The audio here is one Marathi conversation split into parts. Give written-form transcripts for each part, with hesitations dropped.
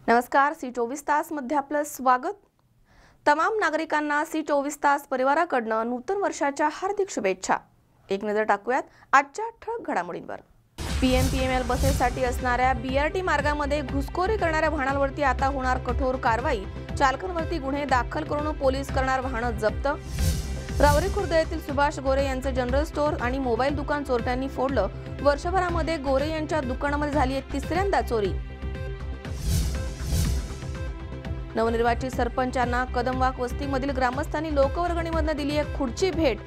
नमस्कार, सी 24 तास मध्ये आपलं स्वागत। तमाम नागरिकांना सी 24 तास परिवाराकडनं नूतन वर्षाच्या हार्दिक शुभेच्छा। एक नजर टाकूयात आजच्या ठळक घडामोडींवर। पीएमपीएमएल बसेससाठी असणाऱ्या बीआरटी मार्गामध्ये घुसखोरी करणाऱ्या वाहनांवरती आता होणार कठोर कारवाई। चालकांवरती गुन्हे दाखल करून पोलीस करणार वाहनं जप्त। रावरी खुर्द येथील सुभाष गोरे यांचे जनरल स्टोअर आणि मोबाईल दुकान चोरट्यांनी फोडलं। वर्षभरामध्ये गोरे यांच्या दुकानामध्ये झाली आहे तिसऱ्यांदा चोरी। नवनिर्वाचित सरपंचांना कदमवाक वस्तीमधील ग्रामस्थांनी लोकवर्गणीमधून दिली एक खुर्ची भेट।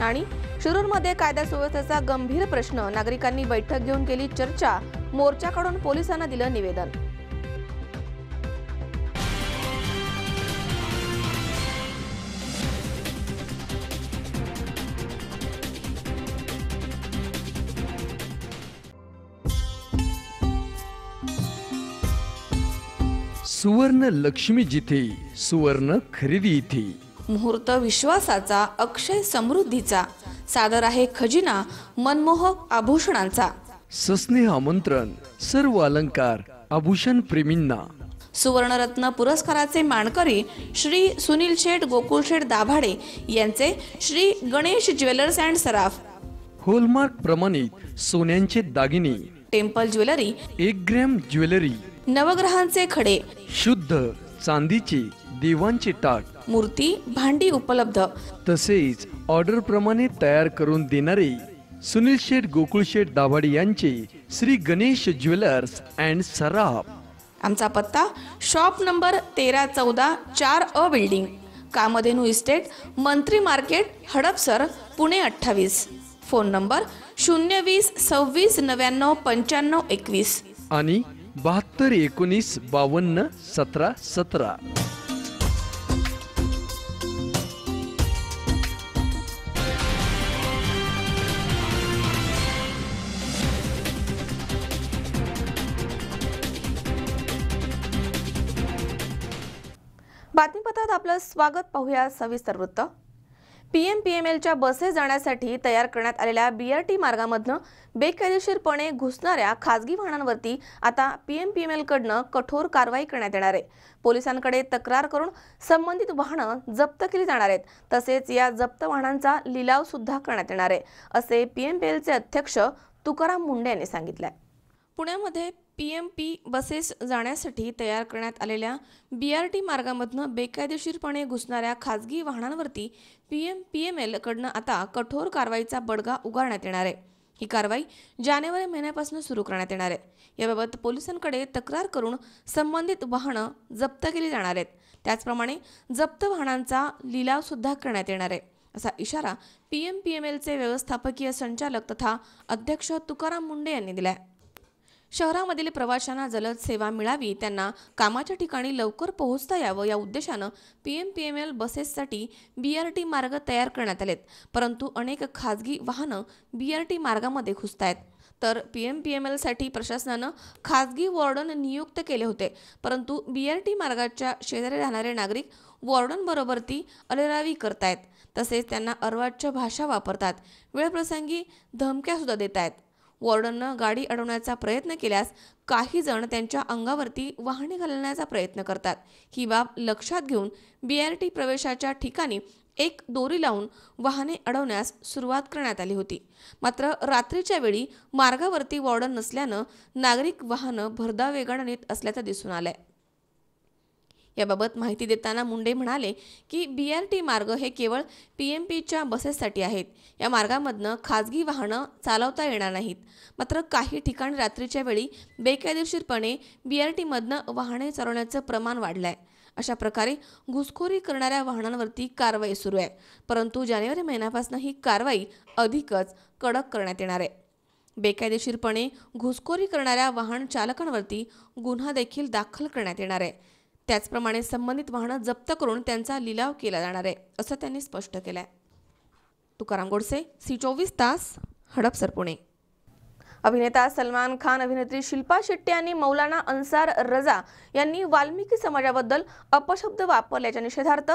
आणि शिरूरमध्ये कायदा सुव्यवस्थेचा गंभीर प्रश्न, नागरिकांनी बैठक घेऊन केली चर्चा। मोर्चाकडून पोलिसांना दिलं निवेदन। सुवर्ण लक्ष्मी जिथे, सुवर्ण खरेदी इथे। मुहूर्त विश्वासाचा, अक्षय समृद्धीचा, सादर आहे खजिना मनमोहक आभूषणांचा। सस्नेह आमंत्रण सर्व अलंकार आभूषण प्रेमींना। सुवर्णरत्न पुरस्काराचे मानकरी श्री सुनील शेठ गोकुळ शेठ दाभाडे यांचे Shri Ganesh jewellers and Saraf. Hallmark प्रमाणित सोन्यांचे दागिने, टेम्पल ज्वेलरी, 1 ग्रॅम ज्वेलरी, नवग्रहांचे खडे, शुद्ध चांदीचे देवांचे टाट, मूर्ती, भांडी उपलब्ध। तसेच ऑर्डर प्रमाणे तयार करून देणारे सुनील शेठ गोकुळ शेठ दाभाडे यांचे श्री गणेश ज्वेलर्स अँड सराफ। आमचा पत्ता shop number 1314 4A building, Kamdhenu estate, Mantri market, Hadapsar, Pune 28। Phone number 020 26 99 95 21 आणि 72 19 52 17 17। बातमीपत्रात आपलं स्वागत। पाहूया सविस्तर वृत्त। पीएमपीएमएलच्या बसेस जाण्यासाठी तयार करण्यात आलेल्या बीआरटी मार्गामधनं बेकायदेशीरपणे घुसणाऱ्या खासगी वाहनांवरती आता पीएमपीएमएल कडनं कठोर कारवाई करण्यात येणार आहे। पोलिसांकडे तक्रार करून संबंधित वाहनं जप्त केली जाणार आहेत। तसेच या जप्त वाहनांचा लिलाव सुद्धा करण्यात येणार आहे, असे पीएमपीएलचे अध्यक्ष तुकाराम मुंडे यांनी सांगितले। पुण्यामध्ये पीएमपी बसेस जाण्यासाठी तयार करण्यात आलेल्या बीआरटी मार्गामधनं बेकायदेशीरपणे घुसणाऱ्या खासगी वाहनांवरती पीएमपीएमएल कडनं आता कठोर कारवाईचा बडगा उगारण्यात येणार आहे। ही कारवाई जानेवारी महिन्यापासून सुरू करण्यात येणार आहे। याबाबत पोलिसांकडे तक्रार करून संबंधित वाहनं जप्त केली जाणार आहेत। त्याचप्रमाणे जप्त वाहनांचा लिलाव सुद्धा करण्यात येणार आहे, असा इशारा पीएमपीएमएलचे व्यवस्थापकीय संचालक तथा अध्यक्ष तुकाराम मुंडे यांनी दिलाय। शहरामधील प्रवाशांना जलद सेवा मिळावी, त्यांना कामाच्या ठिकाणी लवकर पोहोचता यावं या उद्देशानं पीएमपीएमएल बसेससाठी बीआरटी मार्ग तयार करण्यात आलेत। परंतु अनेक खासगी वाहनं बीआरटी मार्गामध्ये घुसतायत। तर पीएमपीएमएलसाठी प्रशासनानं खासगी वॉर्डन नियुक्त केले होते, परंतु बीआरटी मार्गाच्या शेजारी राहणारे नागरिक वॉर्डनबरोबरती अरेरावी करतायत। तसेच त्यांना अर्वाच्य भाषा वापरतात, वेळप्रसंगी धमक्या सुद्धा देत आहेत। वॉर्डननं गाडी अडवण्याचा प्रयत्न केल्यास काही जण त्यांच्या अंगावरती वाहने घालण्याचा प्रयत्न करतात। ही बाब लक्षात घेऊन बीआरटी प्रवेशाच्या ठिकाणी एक दोरी लावून वाहने अडवण्यास सुरुवात करण्यात आली होती। मात्र रात्रीच्या वेळी मार्गावरती वॉर्डन नसल्यानं नागरिक वाहनं भरधाव वेगाने नेत असल्याचं दिसून आलंय। याबाबत माहिती देताना मुंडे म्हणाले की बीआरटी मार्ग हे केवळ पीएमपीच्या बसेससाठी आहेत। या मार्गामधनं खासगी वाहनं चालवता येणार नाहीत। मात्र काही ठिकाणी रात्रीच्या वेळी बेकायदेशीरपणे बीआरटीमधनं वाहने चालवण्याचं प्रमाण वाढलंय। अशा प्रकारे घुसखोरी करणाऱ्या वाहनांवरती कारवाई सुरू आहे, परंतु जानेवारी महिन्यापासून ही कारवाई अधिकच कडक करण्यात येणार आहे। बेकायदेशीरपणे घुसखोरी करणाऱ्या वाहन चालकांवरती गुन्हा देखील दाखल करण्यात येणार आहे। त्याचप्रमाणे संबंधित वाहनं जप्त करून त्यांचा लिलाव केला जाणार आहे, असं त्यांनी स्पष्ट केलंय। तुकाराम गोडसे, सी 24 तास, हडपसर, पुणे। अभिनेता सलमान खान, अभिनेत्री शिल्पा शेट्टी आणि मौलाना अन्सार रजा यांनी वाल्मिकी समाजाबद्दल अपशब्द वापरल्याच्या निषेधार्थ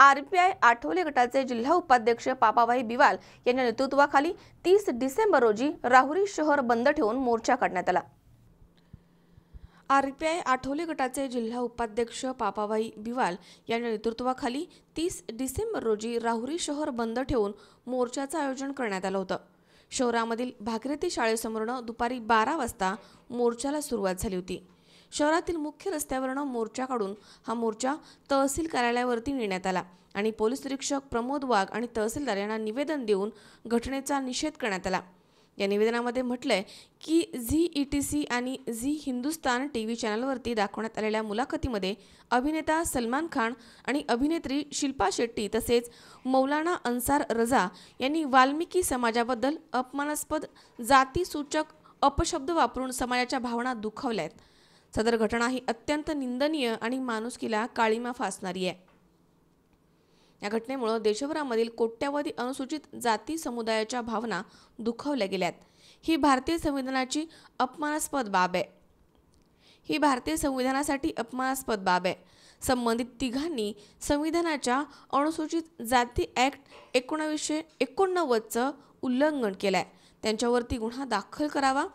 आरपीआय आठवले गटाचे जिल्हा उपाध्यक्ष पापाभाई बिवाल यांच्या नेतृत्वाखाली 30 डिसेंबर रोजी राहुरी शहर बंद ठेवून मोर्चा काढण्यात आला। आरपीआय आठवले गटाचे जिल्हा उपाध्यक्ष पापाभाई बिवाल यांच्या नेतृत्वाखाली 30 डिसेंबर रोजी राहुरी शहर बंद ठेवून मोर्चाचं आयोजन करण्यात आलं होतं। शहरामधील भागीरथी शाळेसमोरनं दुपारी 12 वाजता मोर्चाला सुरुवात झाली होती। शहरातील मुख्य रस्त्यावरनं मोर्चा काढून हा मोर्चा तहसील कार्यालयावरती नेण्यात आला आणि पोलीस निरीक्षक प्रमोद वाघ आणि तहसीलदार यांना निवेदन देऊन घटनेचा निषेध करण्यात आला। या निवेदनामध्ये म्हटलंय की झी ETC आणि झी हिंदुस्तान TV चॅनलवरती दाखवण्यात आलेल्या मुलाखतीमध्ये अभिनेता सलमान खान आणि अभिनेत्री शिल्पा शेट्टी तसेच मौलाना अन्सार रजा यांनी वाल्मिकी समाजाबद्दल अपमानास्पद जातीसूचक अपशब्द वापरून समाजाच्या भावना दुखावल्यात। सदर घटना ही अत्यंत निंदनीय आणि माणुसकीला काळीमा फासणारी आहे। या घटनेमुळे देशभरामधील कोट्यावधी अनुसूचित जाती समुदायाच्या भावना दुखावल्या गेल्यात। ही भारतीय संविधानाची अपमानास्पद बाब आहे। ही भारतीय संविधानासाठी अपमानास्पद बाब आहे। संबंधित तिघांनी संविधानाच्या अनुसूचित जाती ॲक्ट 1989चं उल्लंघन केलंय। त्यांच्यावरती गुन्हा दाखल करावा।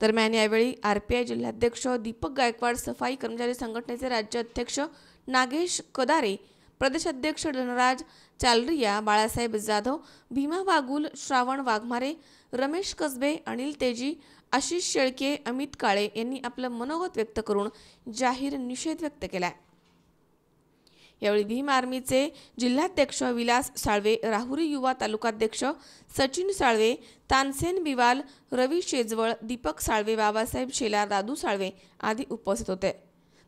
दरम्यान यावेळी आरपीआय जिल्हाध्यक्ष दीपक गायकवाड, सफाई कर्मचारी संघटनेचे राज्य अध्यक्ष नागेश कदारे, प्रदेशाध्यक्ष धनराज चालरिया, बाळासाहेब जाधव, भीमा वागुल, श्रावण वाघमारे, रमेश कसबे, अनिल तेजी, आशिष शेळके, अमित काळे यांनी आपलं मनोगत व्यक्त करून जाहीर निषेध व्यक्त केलाय। यावेळी भीम आर्मीचे जिल्हाध्यक्ष विलास साळवे, राहुरी युवा तालुकाध्यक्ष सचिन साळवे, तानसेन बिवाल, रवी शेजवळ, दीपक साळवे, बाबासाहेब शेलार, दादू साळवे आदी उपस्थित होते।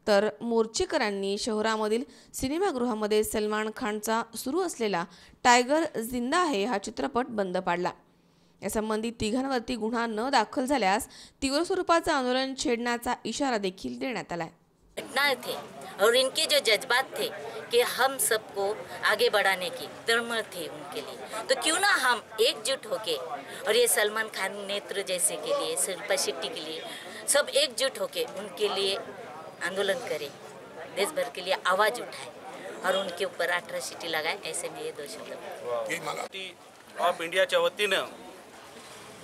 तर मोर्चेकरांनी शहरामधील सिनेमागृहामध्ये सलमान खानचा सुरू असलेला टायगर जिंदा है हा चित्रपट बंद पाडला। यासंबंधी तिघांवरती गुन्हा न दाखल झाल्यास तीव्र स्वरूपाचं आंदोलन छेडण्याचा इशारा देखील देण्यात आलाय। घटनाएं थे और इनके जो जज्बात थे कि हम सबको आगे बढ़ाने की तड़मड़ थी उनके लिए, तो क्यों ना हम एकजुट होके और ये सलमान खान नेत्र जैसे के लिए, शिल्पा शेट्टी के लिए सब एकजुट होके उनके लिए आंदोलन करें, देश भर के लिए आवाज़ उठाएं और उनके ऊपर अट्रॉसिटी लगाएं। ऐसे में ये 2 शब्द ऑफ इंडियाच्या वतीनं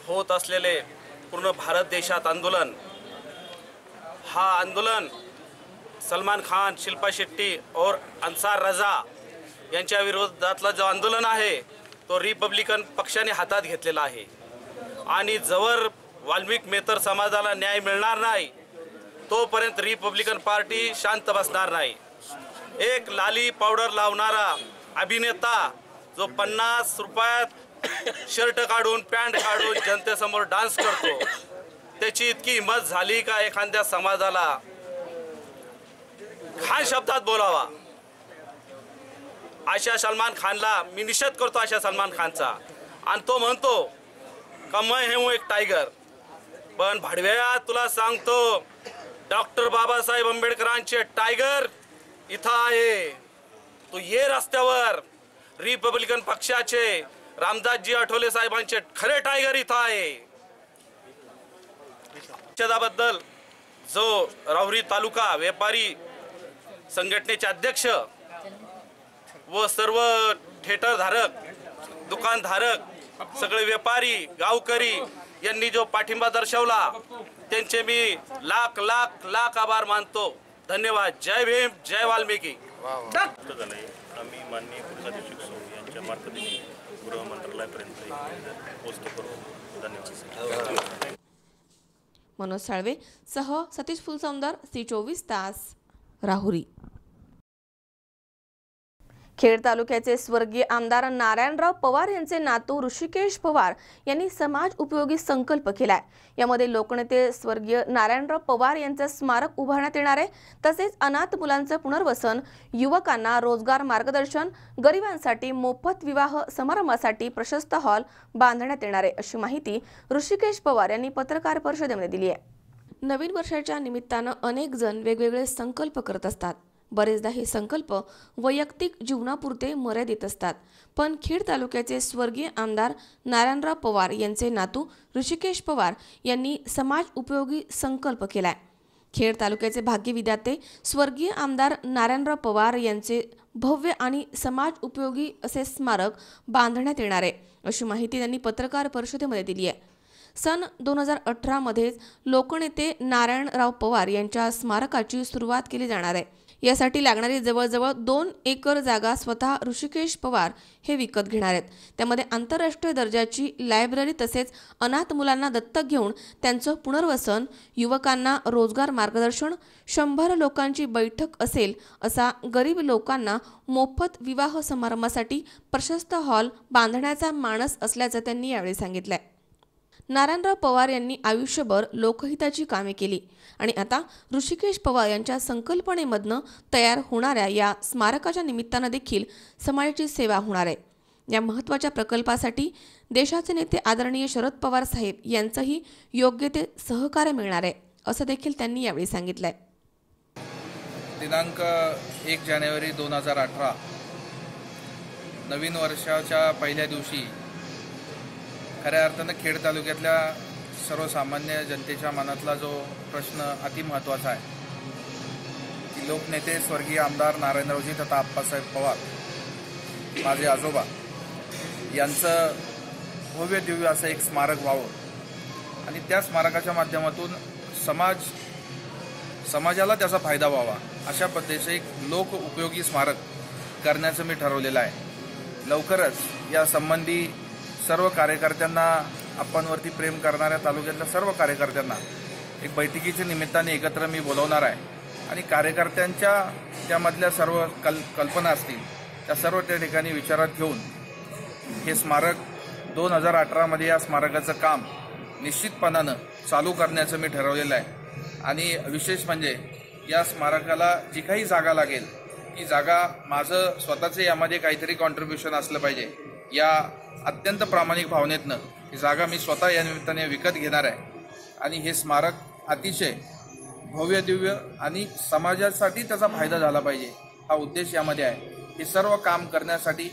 होत असलेले पूर्ण भारत देशात आंदोलन, हा आंदोलन सलमान खान, शिल्पा शेट्टी और अन्सार रजा यांच्या विरोधातला जो आंदोलन आहे तो रिपब्लिकन पक्षाने हातात घेतलेला आहे आणि जवळ वाल्मिक मेतर समाजाला न्याय मिळणार नाही तोपर्यंत रिपब्लिकन पार्टी शांत बसणार नाही। एक लाली पावडर लावणारा अभिनेता जो 50 रुपयात शर्ट काढून पॅन्ट काढून जनतेसमोर डान्स करतो, त्याची इतकी हिंमत झाली का एखाद्या समाजाला खान शब्दात बोलावा? अशा सलमान खानला मी निषेध करतो, अशा सलमान खानचा। आणि तो म्हणतो का मैं हूँ एक टायगर। पण भाडव्या, तुला सांगतो डॉक्टर बाबासाहेब आंबेडकरांचे टायगर इथं आहे। तो ये रस्त्यावर रिपब्लिकन पक्षाचे रामदासजी आठवले साहेबांचे खरे टायगर इथं आहे। निषेधाबद्दल जो राहुरी तालुका व्यापारी संघटनेचे अध्यक्ष व सर्व थिएटरधारक, दुकानधारक, सगळे व्यापारी, गावकरी यांनी जो पाठिंबा दर्शवला त्यांचे मी लाख लाख लाख आभार मानतो। धन्यवाद। जय भीम, जय वाल्मिकी। आम्ही माननीय पोलिसाधीक्षक सौ यांच्या मार्फतीने गृह मंत्रालयापर्यंत पोहोचतो करू। धन्यवाद। मनोज साळवे सह सतीश फुलसौंदर, C24 तास, राहुरी। खेड तालुक्याचे स्वर्गीय आमदार नारायणराव पवार यांचे नातू ऋषिकेश पवार यांनी समाज उपयोगी संकल्प केलाय। यामध्ये लोकनेते स्वर्गीय नारायणराव पवार यांचे स्मारक उभारण्यात येणार आहे। तसेच अनाथ मुलांचे पुनर्वसन, युवकांना रोजगार मार्गदर्शन, गरिबांसाठी मोफत विवाह समारंभासाठी प्रशस्त हॉल बांधण्यात येणार आहे, अशी माहिती ऋषिकेश पवार यांनी पत्रकार परिषदेमध्ये दिली आहे। नवीन वर्षाच्या निमित्तानं अनेक जण वेगवेगळे संकल्प करत असतात। बरेचदा हे संकल्प वैयक्तिक जीवनापुरते मर्यादित असतात, पण खेड तालुक्याचे स्वर्गीय आमदार नारायणराव पवार यांचे नातू ऋषिकेश पवार यांनी समाज उपयोगी संकल्प केलाय. खेड तालुक्याचे भाग्यविधाते स्वर्गीय आमदार नारायणराव पवार यांचे भव्य आणि समाज उपयोगी असे स्मारक बांधण्यात येणार आहे, अशी माहिती त्यांनी पत्रकार परिषदेमध्ये दिली आहे. सन 2018 मध्येच लोकनेते नारायणराव पवार यांच्या स्मारकाची सुरुवात केली जाणार आहे. यासाठी लागणारी जवळजवळ 2 एकर जागा स्वतः ऋषिकेश पवार हे विकत घेणार आहेत. त्यामध्ये आंतरराष्ट्रीय दर्जाची लायब्ररी तसेच अनाथ मुलांना दत्तक घेऊन त्यांचं पुनर्वसन, युवकांना रोजगार मार्गदर्शन, 100 लोकांची बैठक असेल असा गरीब लोकांना मोफत विवाह समारंभासाठी प्रशस्त हॉल बांधण्याचा मानस असल्याचं त्यांनी यावेळी सांगितलंय. नारायणराव पवार यांनी आयुष्यभर लोकहिताची कामे केली आणि आता ऋषिकेश पवार यांच्या संकल्पनेमधनं तयार होणाऱ्या या स्मारकाच्या निमित्तानं देखील समाजाची सेवा होणार आहे. या महत्त्वाच्या प्रकल्पासाठी देशाचे नेते आदरणीय शरद पवार साहेब यांचंही योग्य ते सहकार्य मिळणार आहे, असं देखील त्यांनी यावेळी सांगितलंय. दिनांक 1 जानेवारी 2018 नवीन वर्षाच्या पहिल्या दिवशी खऱ्या अर्थानं खेड तालुक्यातल्या सर्वसामान्य जनतेच्या मनातला जो प्रश्न अतिमहत्त्वाचा आहे की लोकनेते स्वर्गीय आमदार नारायणरावजी तथा आप्पासाहेब पवार माझे आजोबा यांचं भव्य दिव्य असं एक स्मारक व्हावं आणि त्या स्मारकाच्या माध्यमातून समाजाला त्याचा फायदा व्हावा अशा पद्धतीचं एक लोक उपयोगी स्मारक करण्याचं मी ठरवलेलं आहे. लवकरच या संबंधी सर्व कार्यकर्त्यांना, आपणवरती प्रेम करणाऱ्या तालुक्यातल्या सर्व कार्यकर्त्यांना एक बैठकीच्या निमित्ताने एकत्र मी बोलवणार आहे आणि कार्यकर्त्यांच्या त्यामधल्या सर्व कल्पना असतील त्या सर्व त्या ठिकाणी विचारात घेऊन हे स्मारक 2018 या स्मारकाचं काम निश्चितपणानं चालू करण्याचं मी ठरवलेलं आहे. आणि विशेष म्हणजे या स्मारकाला जी काही जागा लागेल ती जागा माझं स्वतःचं यामध्ये काहीतरी कॉन्ट्रीब्युशन असलं पाहिजे. या अत्यंत प्रामाणिक भावनेतनं ही जागा मी स्वतः या निमित्ताने विकत घेणार आहे आणि हे स्मारक अतिशय भव्य दिव्य आणि समाजासाठी त्याचा फायदा झाला पाहिजे हा उद्देश यामध्ये आहे. हे सर्व काम करण्यासाठी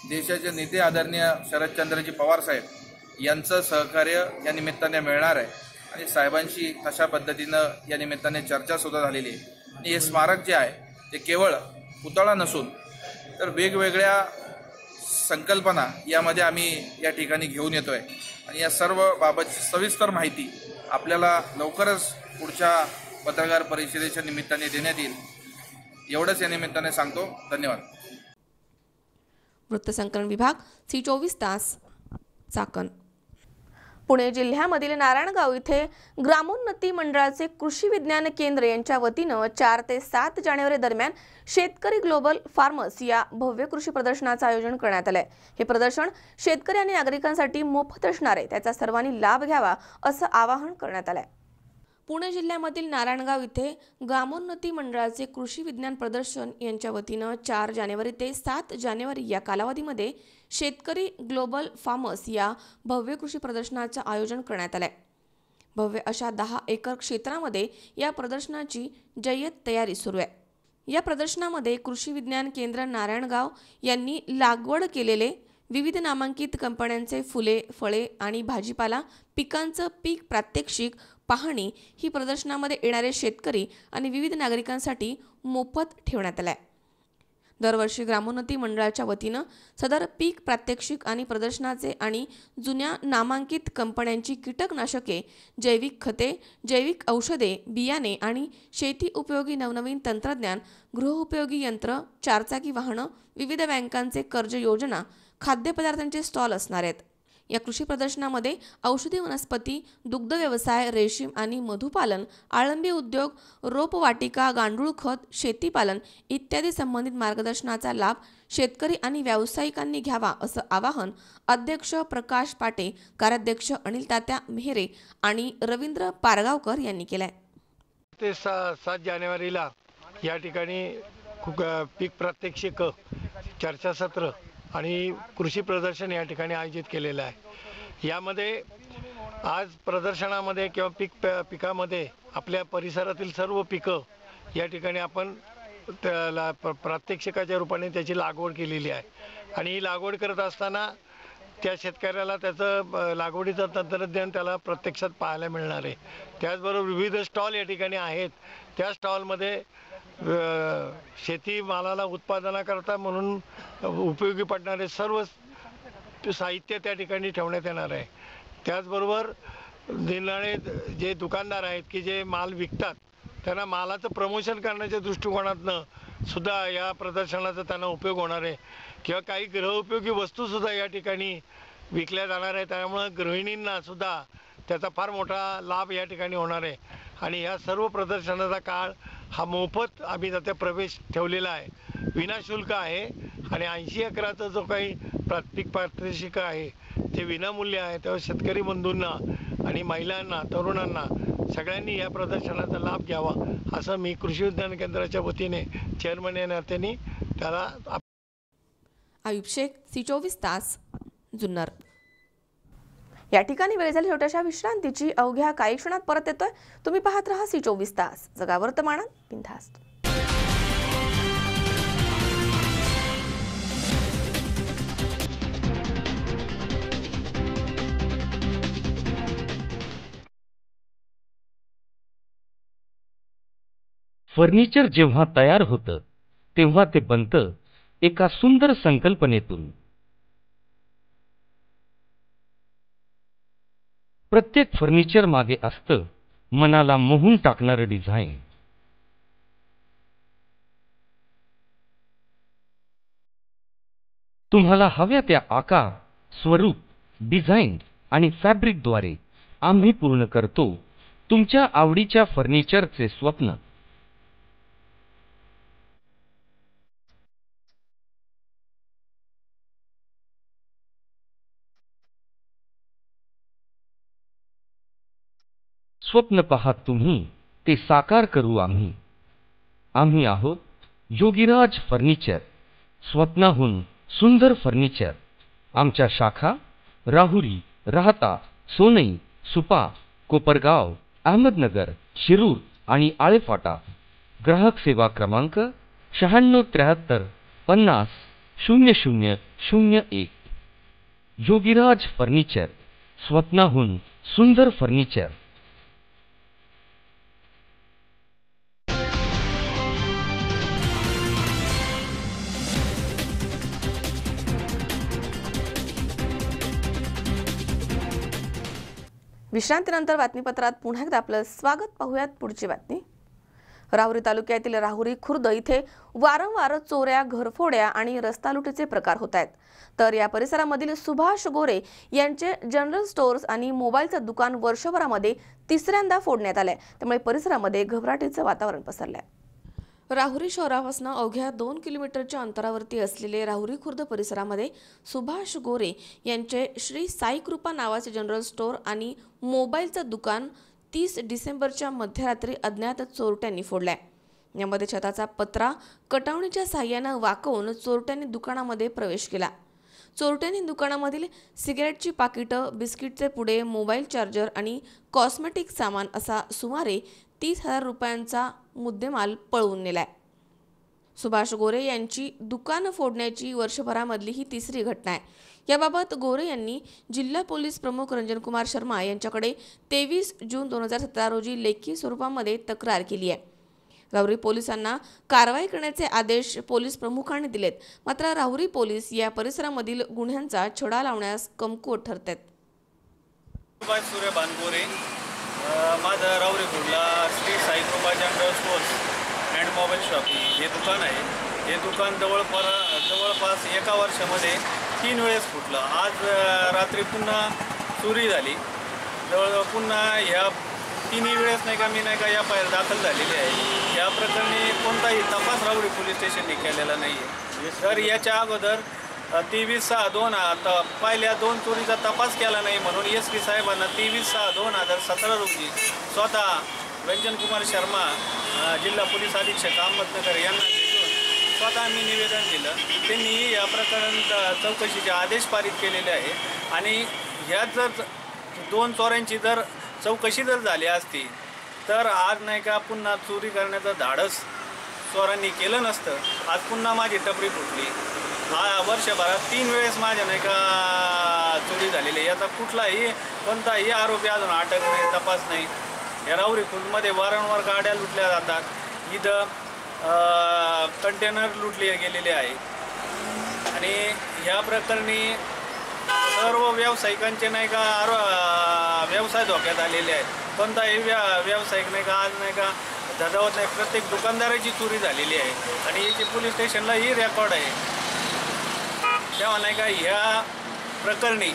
देशाचे नेते आदरणीय शरदचंद्रजी पवार साहेब यांचं सहकार्य या निमित्ताने मिळणार आहे आणि साहेबांशी अशा पद्धतीनं या निमित्ताने चर्चासुद्धा झालेली आहे. आणि हे स्मारक जे आहे ते केवळ पुतळा नसून तर वेगवेगळ्या संकल्पना यामध्ये आम्ही या ठिकाणी घेऊन येतोय आणि या सर्व बाबतची सविस्तर माहिती आपल्याला लवकरच पुढच्या पत्रकार परिषदेच्या निमित्ताने देण्यात येईल. एवढंच या निमित्ताने सांगतो. धन्यवाद. वृत्तसंकलन विभाग C24 तास चाकण. पुणे जिल्ह्यामधील नारायणगाव इथे ग्रामोन्नती मंडळाचे कृषी विज्ञान केंद्र यांच्या वतीनं 4 ते 7 जानेवारी दरम्यान शेतकरी ग्लोबल फार्मर्स या भव्य कृषी प्रदर्शनाचं आयोजन करण्यात आलंय. हे प्रदर्शन शेतकरी आणि नागरिकांसाठी मोफत असणार आहे, त्याचा सर्वांनी लाभ घ्यावा असं आवाहन करण्यात आलंय. पुणे जिल्ह्यामधील नारायणगाव इथे ग्रामोन्नती मंडळाचे कृषी विज्ञान प्रदर्शन यांच्या वतीनं 4 जानेवारी ते 7 जानेवारी या कालावधीमध्ये शेतकरी ग्लोबल फार्मर्स या भव्य कृषी प्रदर्शनाचं आयोजन करण्यात आलंय. भव्य अशा 10 एकर क्षेत्रामध्ये या प्रदर्शनाची जय्यत तयारी सुरू आहे. या प्रदर्शनामध्ये कृषी विज्ञान केंद्र नारायणगाव यांनी लागवड केलेले विविध नामांकित कंपन्यांचे फुले, फळे आणि भाजीपाला पिकांचं पीक प्रात्यक्षिक पाहणी ही प्रदर्शनामध्ये येणारे शेतकरी आणि विविध नागरिकांसाठी मोफत ठेवण्यात आलाय. दरवर्षी ग्रामोन्नती मंडळाच्या वतीनं सदर पीक प्रात्यक्षिक आणि प्रदर्शनाचे आणि जुन्या नामांकित कंपन्यांची कीटकनाशके, जैविक खते, जैविक औषधे, बियाणे आणि शेती उपयोगी नवनवीन तंत्रज्ञान, गृहोपयोगी यंत्र, 4 चाकी वाहनं, विविध बँकांचे कर्ज योजना, खाद्यपदार्थांचे स्टॉल असणार आहेत. या कृषी प्रदर्शनामध्ये औषधी वनस्पती, दुग्ध व्यवसाय, रेशीम आणि मधुपालन, आळंबी उद्योग, रोपवाटिका, गांडूळ खत, शेतीपालन इत्यादी संबंधित मार्गदर्शनाचा लाभ शेतकरी आणि व्यावसायिकांनी घ्यावा असं आवाहन अध्यक्ष प्रकाश पाटे, कार्याध्यक्ष अनिल तात्या मेहरे आणि रवींद्र पारगावकर यांनी केलंय. ते 7 जानेवारीला या ठिकाणी पीक प्रात्यक्षिक, चर्चासत्र आणि कृषी प्रदर्शन या ठिकाणी आयोजित केलेलं आहे. यामध्ये आज प्रदर्शनामध्ये किंवा पिकामध्ये आपल्या परिसरातील सर्व पिकं या ठिकाणी आपण त्याला प्रात्यक्षिकाच्या रूपाने त्याची लागवड केलेली आहे आणि ही लागवड करत असताना त्या शेतकऱ्याला त्याचं लागवडीचं तंत्रज्ञान त्याला प्रत्यक्षात पाहायला मिळणार आहे. त्याचबरोबर विविध स्टॉल या ठिकाणी आहेत. त्या स्टॉलमध्ये शेतीमालाला उत्पादनाकरता म्हणून उपयोगी पडणारे सर्व साहित्य त्या ठिकाणी ठेवण्यात येणार आहे. त्याचबरोबर निरनिराळे जे दुकानदार आहेत की जे माल विकतात त्यांना मालाचं प्रमोशन करण्याच्या दृष्टिकोनातनं सुद्धा या प्रदर्शनाचा त्यांना उपयोग होणार आहे किंवा काही गृहोपयोगी वस्तूसुद्धा या ठिकाणी विकल्या जाणार आहे. त्यामुळं गृहिणींना सुद्धा त्याचा फार मोठा लाभ या ठिकाणी होणार आहे आणि ह्या सर्व प्रदर्शनाचा काळ हा मोफत आम्ही त्याचा प्रवेश ठेवलेला आहे, विनाशुल्क आहे आणि 80 एकराचा जो काही पीक प्रात्यक्षिक आहे ते विनामूल्य आहे. तेव्हा शेतकरी बंधूंना आणि महिलांना, तरुणांना सगळ्यांनी या प्रदर्शनाचा लाभ घ्यावा असं मी कृषी विज्ञान केंद्राच्या वतीने चेअरमन या नात्याने त्याला. आयुब शेख, C24 तास, जुन्नर. या ठिकाणी वेळ झाली छोट्याशा विश्रांतीची. अवघ्या काही क्षणात परत येतोय. तुम्ही पाहत राहा C24 तास, जगा वर्तमानात बिनधास्त. फर्निचर जेव्हा तयार होतं तेव्हा ते बनतं एका सुंदर संकल्पनेतून. प्रत्येक फर्निचर मागे असतं मनाला मोहून टाकणारं डिझाईन. तुम्हाला हव्या त्या आकार, स्वरूप, डिझाईन आणि फॅब्रिकद्वारे आम्ही पूर्ण करतो तुमच्या आवडीच्या फर्निचरचे स्वप्न. स्वप्न पाहात तुम्ही, ते साकार करू आम्ही. आम्ही आहोत योगीराज फर्निचर, स्वप्नाहून सुंदर फर्निचर. आमच्या शाखा राहुरी, राहता, सोनई, सुपा, कोपरगाव, अहमदनगर, शिरूर आणि आळेफाटा. ग्राहक सेवा क्रमांक 9673 50 0001. योगीराज फर्निचर, स्वप्नाहून सुंदर फर्निचर. विश्रांतीनंतर बातमीपत्रात पुन्हा एकदा आपलं स्वागत. पाहूयात पुढची बातमी. राहुरी तालुक्यातील राहुरी खुर्द इथे वारंवार चोऱ्या, घरफोड्या आणि रस्ता लुटीचे प्रकार होत आहेत. तर या परिसरामधील सुभाष गोरे यांचे जनरल स्टोअर्स आणि मोबाईलचं दुकान वर्षभरामध्ये तिसऱ्यांदा फोडण्यात आलंय. त्यामुळे परिसरामध्ये घबराटीचं वातावरण पसरलंय. राहुरी शहरापासून अवघ्या 2 किलोमीटरच्या अंतरावरती असलेले राहुरी खुर्द परिसरामध्ये सुभाष गोरे यांचे श्री साई कृपा नावाचे जनरल स्टोअर आणि मोबाईलचं दुकान 30 डिसेंबरच्या मध्यरात्री अज्ञात चोरट्यांनी फोडलाय. यामध्ये छताचा पत्रा कटावणीच्या साह्यानं वाकवून चोरट्यांनी दुकानामध्ये प्रवेश केला. चोरट्यांनी दुकानामधील सिगारेटची पाकिटं, बिस्किटचे पुडे, मोबाईल चार्जर आणि कॉस्मेटिक सामान असा सुमारे 30,000 रुपयांचा मुद्देमाल पळवून नेलाय. सुभाष गोरे यांची दुकान फोडण्याची वर्षभरामधली ही तिसरी घटना आहे. याबाबत गोरे यांनी जिल्हा पोलीस प्रमुख रंजनकुमार शर्मा यांच्याकडे 23 जून 2017 रोजी लेखी स्वरूपामध्ये तक्रार केली आहे. राहुरी पोलिसांना कारवाई करण्याचे आदेश पोलीस प्रमुखांनी दिलेत. मात्र राहुरी पोलीस या परिसरामधील गुन्ह्यांचा छडा लावण्यास कमकुवत ठरत आहेत. सूर्य बानगोरे, माझं राहुरी खुर्दला श्री साई कृपा general stores and mobile shop हे दुकान आहे. हे दुकान जवळपास एका वर्षामध्ये 3 वेळेस फुटलं. आज रात्री पुन्हा चोरी झाली. जवळजवळ पुन्हा ह्या 3 वेळेस नाही का या फाईल दाखल झालेली आहे. या प्रकरणी कोणताही तपास राहुरी पोलीस स्टेशनने केलेला नाही आहे. तर याच्या अगोदर 23/6/2 आता पहिल्या 2 चोरीचा तपास केला नाही म्हणून SP साहेबांना 23/6/2017 रोजी स्वतः रंजनकुमार शर्मा जिल्हा पोलीस अधीक्षक अहमदनगर यांना भेटून स्वतः मी निवेदन दिलं. त्यांनी या प्रकरण चौकशीचे आदेश पारित केलेले आहे आणि ह्यात जर 2 चोऱ्यांची जर चौकशी जर झाली असती तर आज नाही का पुन्हा चोरी करण्याचं धाडस चोरांनी केलं नसतं, आज पुन्हा माझी टपरी फुटली. वर्षभरात 3 वेळेस माझ्या नाही का चोरी झालेली आहे. याचा कुठलाही कोणताही आरोपी अजून अटक नाही, तपास नाही. या राहुरी खुर्दमध्ये वारंवार गाड्या लुटल्या जातात. इथं कंटेनर लुटले गेलेले आहे आणि ह्या प्रकरणी सर्व व्यावसायिकांचे नाही का व्यवसाय धोक्यात आलेले आहेत. कोणताही व्यावसायिक नाही का आज नाही का धजावत नाही. प्रत्येक दुकानदाराची चोरी झालेली आहे आणि याची पोलीस स्टेशनला ही रेकॉर्ड आहे. तेव्हा नाही का ह्या प्रकरणी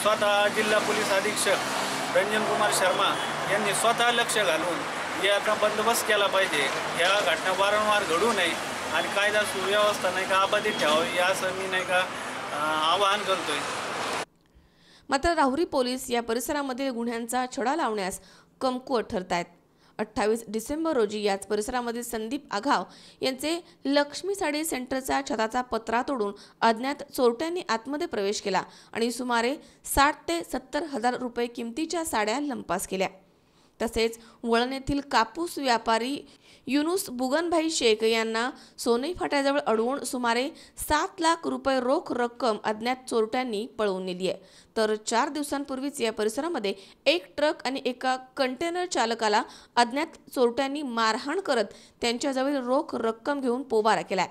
स्वतः जिल्हा पोलीस अधीक्षक रंजन कुमार शर्मा यांनी स्वतः लक्ष घालून याचा बंदोबस्त केला पाहिजे. ह्या घटना वारंवार घडू नये आणि कायदा सुव्यवस्था नाही का अबाधित ठेवावी असं मी नाही का आवाहन करतोय. मात्र राहुरी पोलीस या परिसरामध्ये गुन्ह्यांचा छडा लावण्यास कमकुवत ठरत आहेत. 28 डिसेंबर रोजी याच परिसरामध्ये संदीप आघाव यांचे लक्ष्मी साडी सेंटरचा छताचा पत्रा तोडून अज्ञात चोरट्यांनी आतमध्ये प्रवेश केला आणि सुमारे 60 ते 70 हजार रुपये किमतीच्या साड्या लंपास केल्या. तसेच वळण येथील कापूस व्यापारी युनुस बुगनभाई शेख यांना सोनई फाट्याजवळ अडवून सुमारे 7 लाख रुपये रोख रक्कम अज्ञात चोरट्यांनी पळवून नेली आहे. तर 4 दिवसांपूर्वीच या परिसरामध्ये एक ट्रक आणि एका कंटेनर चालकाला अज्ञात चोरट्यांनी मारहाण करत त्यांच्याजवळ रोख रक्कम घेऊन पोबारा केलाय.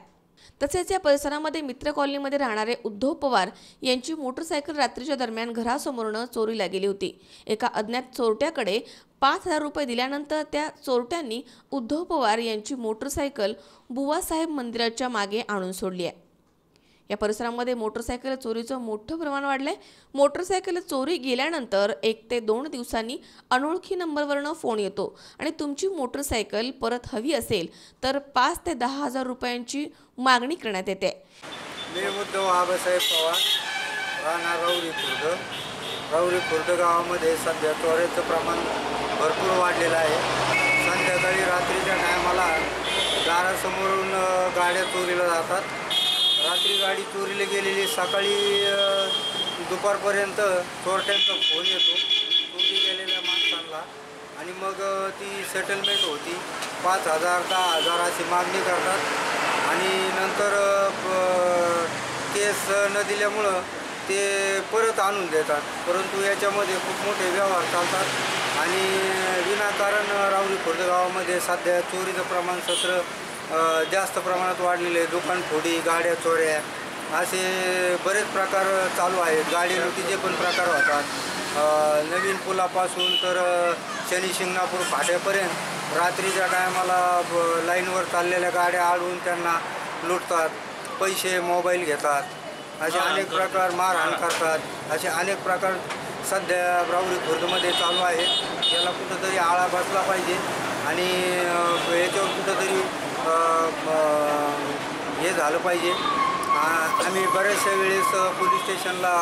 तसेच या परिसरामध्ये मित्र कॉलनीमध्ये राहणारे उद्धव पवार यांची मोटरसायकल रात्रीच्या दरम्यान घरासमोरनं चोरीला गेली होती. एका अज्ञात चोरट्याकडे 5,000 रुपये दिल्यानंतर त्या चोरट्यांनी उद्धव पवार यांची मोटरसायकल बुवासाहेब मंदिराच्या मागे आणून सोडली आहे. या परिसरामध्ये मोटरसायकल चोरीचं मोठं प्रमाण वाढलंय. मोटरसायकल चोरी गेल्यानंतर 1 ते 2 दिवसांनी अनोळखी नंबरवरनं फोन येतो आणि तुमची मोटरसायकल परत हवी असेल तर 5 ते 10 हजार रुपयांची मागणी करण्यात येते. मी उद्धव आबासाहेब पवार, राहणार राहुरी खुर्द. राहुरी खुर्द गावामध्ये सध्या चोऱ्याचं प्रमाण भरपूर वाढलेलं आहे. संध्याकाळी रात्रीच्या टायमाला दारासमोरून गाड्या चोरीला जातात. रात्री गाडी चोरीला गेलेली सकाळी दुपारपर्यंत चोरट्यांचा फोन येतो चोरी गेलेल्या माणसांना आणि मग ती सेटलमेंट होती. 5,000 10,000 अशी मागणी करतात आणि नंतर केस न दिल्यामुळं ते परत आणून देतात. परंतु याच्यामध्ये खूप मोठे व्यवहार चालतात आणि विनाकारण राहुरी खुर्द गावामध्ये सध्या चोरीचं प्रमाण जास्त प्रमाणात वाढलेले आहे. दुकानफोडी, गाड्या चोऱ्या असे बरेच प्रकार चालू आहेत. गाडी लुटीचे पण प्रकार होतात. नवीन पुलापासून तर शनी शिंगणापूर फाट्यापर्यंत रात्रीच्या टायमाला लाईनवर चाललेल्या गाड्या अडवून त्यांना लुटतात, पैसे मोबाईल घेतात, असे अनेक प्रकार मारहाण करतात. असे अनेक प्रकार सध्या राहुरी खुर्दमध्ये चालू आहे. याला कुठंतरी आळा बसला पाहिजे आणि याच्यावर कुठंतरी हे झालं पाहिजे. आम्ही बऱ्याचशा वेळेस पोलीस स्टेशनला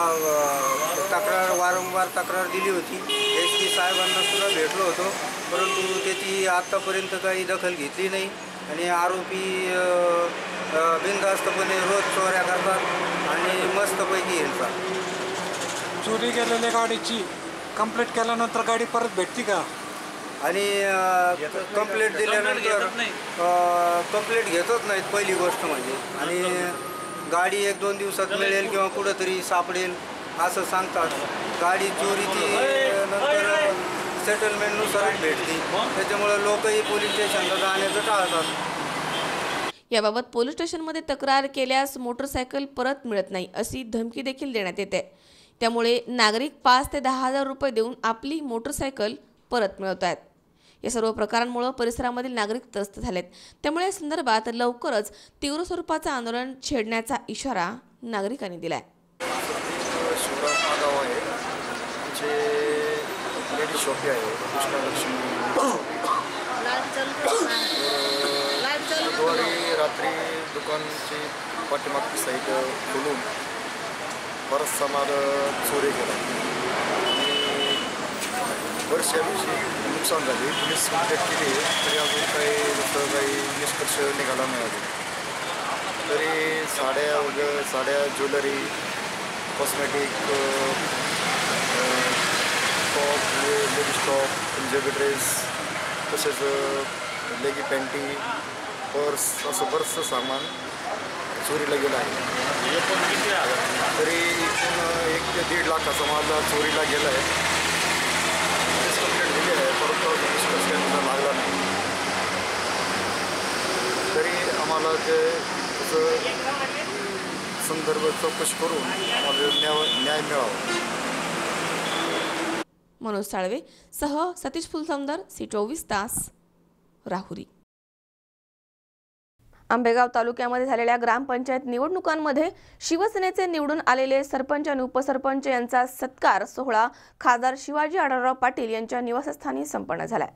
वारंवार तक्रार दिली होती. SP साहेबांना सुद्धा भेटलो होतो, परंतु त्याची आत्तापर्यंत काही दखल घेतली नाही आणि आरोपी बिनधास्तपणे रोज चोऱ्या करतात आणि मस्तपैकी हिंडतात. चोरी गेलेल्या गाडीची कंप्लेंट केल्यानंतर गाडी परत भेटते का? आणि कंप्लेंट दिल्यानंतर कंप्लेंट घेतच नाहीत पहिली गोष्ट म्हणजे. आणि गाडी 1-2 दिवसात मिळेल किंवा कुठंतरी सापडेल असं सांगतात. गाडी चोरीची नंतर सेटलमेंटनुसारच भेटते. त्याच्यामुळे लोकही पोलीस स्टेशनला जाण्याचं टाळतात. याबाबत पोलीस स्टेशनमध्ये तक्रार केल्यास मोटरसायकल परत मिळत नाही अशी धमकी देखील देण्यात येते. त्यामुळे नागरिक 5 ते 10 हजार रुपये देऊन आपली मोटरसायकल परत मिळवत आहेत. या सर्व प्रकारांमुळे परिसरामधील नागरिक त्रस्त झालेत. त्यामुळे या संदर्भात लवकरच तीव्र स्वरूपाचं आंदोलन छेडण्याचा इशारा नागरिकांनी दिलाय. शिवराम गाव आहे, जे लेडी शॉपी आहे कृष्णलक्ष्मी. बुधवारी रात्री दुकानची पाठीमागची साईड खोलून बराचसा माल चोरी केला आणि बऱ्याचशा नुकसान झाले. पोलीस कंप्लेंट केली तरी अजून काही निष्कर्ष निघाला नाही अजून. तरी साड्या वगैरे, साड्या, jewellery, cosmetic, top, ladies top, Punjabi dress, तसेच लेगी पॅन्टी, पर्स असं बरंचसं सामान चोरीला गेलं आहे. तरी एकूण 1 ते 1.5 लाखाचा माल चोरीला गेला आहे. पोलीस कंप्लेंट दिली आहे, परंतु निष्कर्ष काही लागला नाही. तरी आम्हाला ते त्याचं संदर्भ चौकशी करून आम्हाला न्याय मिळावा. मनोज साळवे सह सतीश फुलसुंदर, सी24 तास, राहुरी. आंबेगाव तालुक्यामध्ये झालेल्या ग्रामपंचायत निवडणुकांमध्ये शिवसेनेचे निवडून आलेले सरपंच आणि उपसरपंच यांचा सत्कार सोहळा खासदार शिवाजी आढळराव पाटील यांच्या निवासस्थानी संपन्न झाला.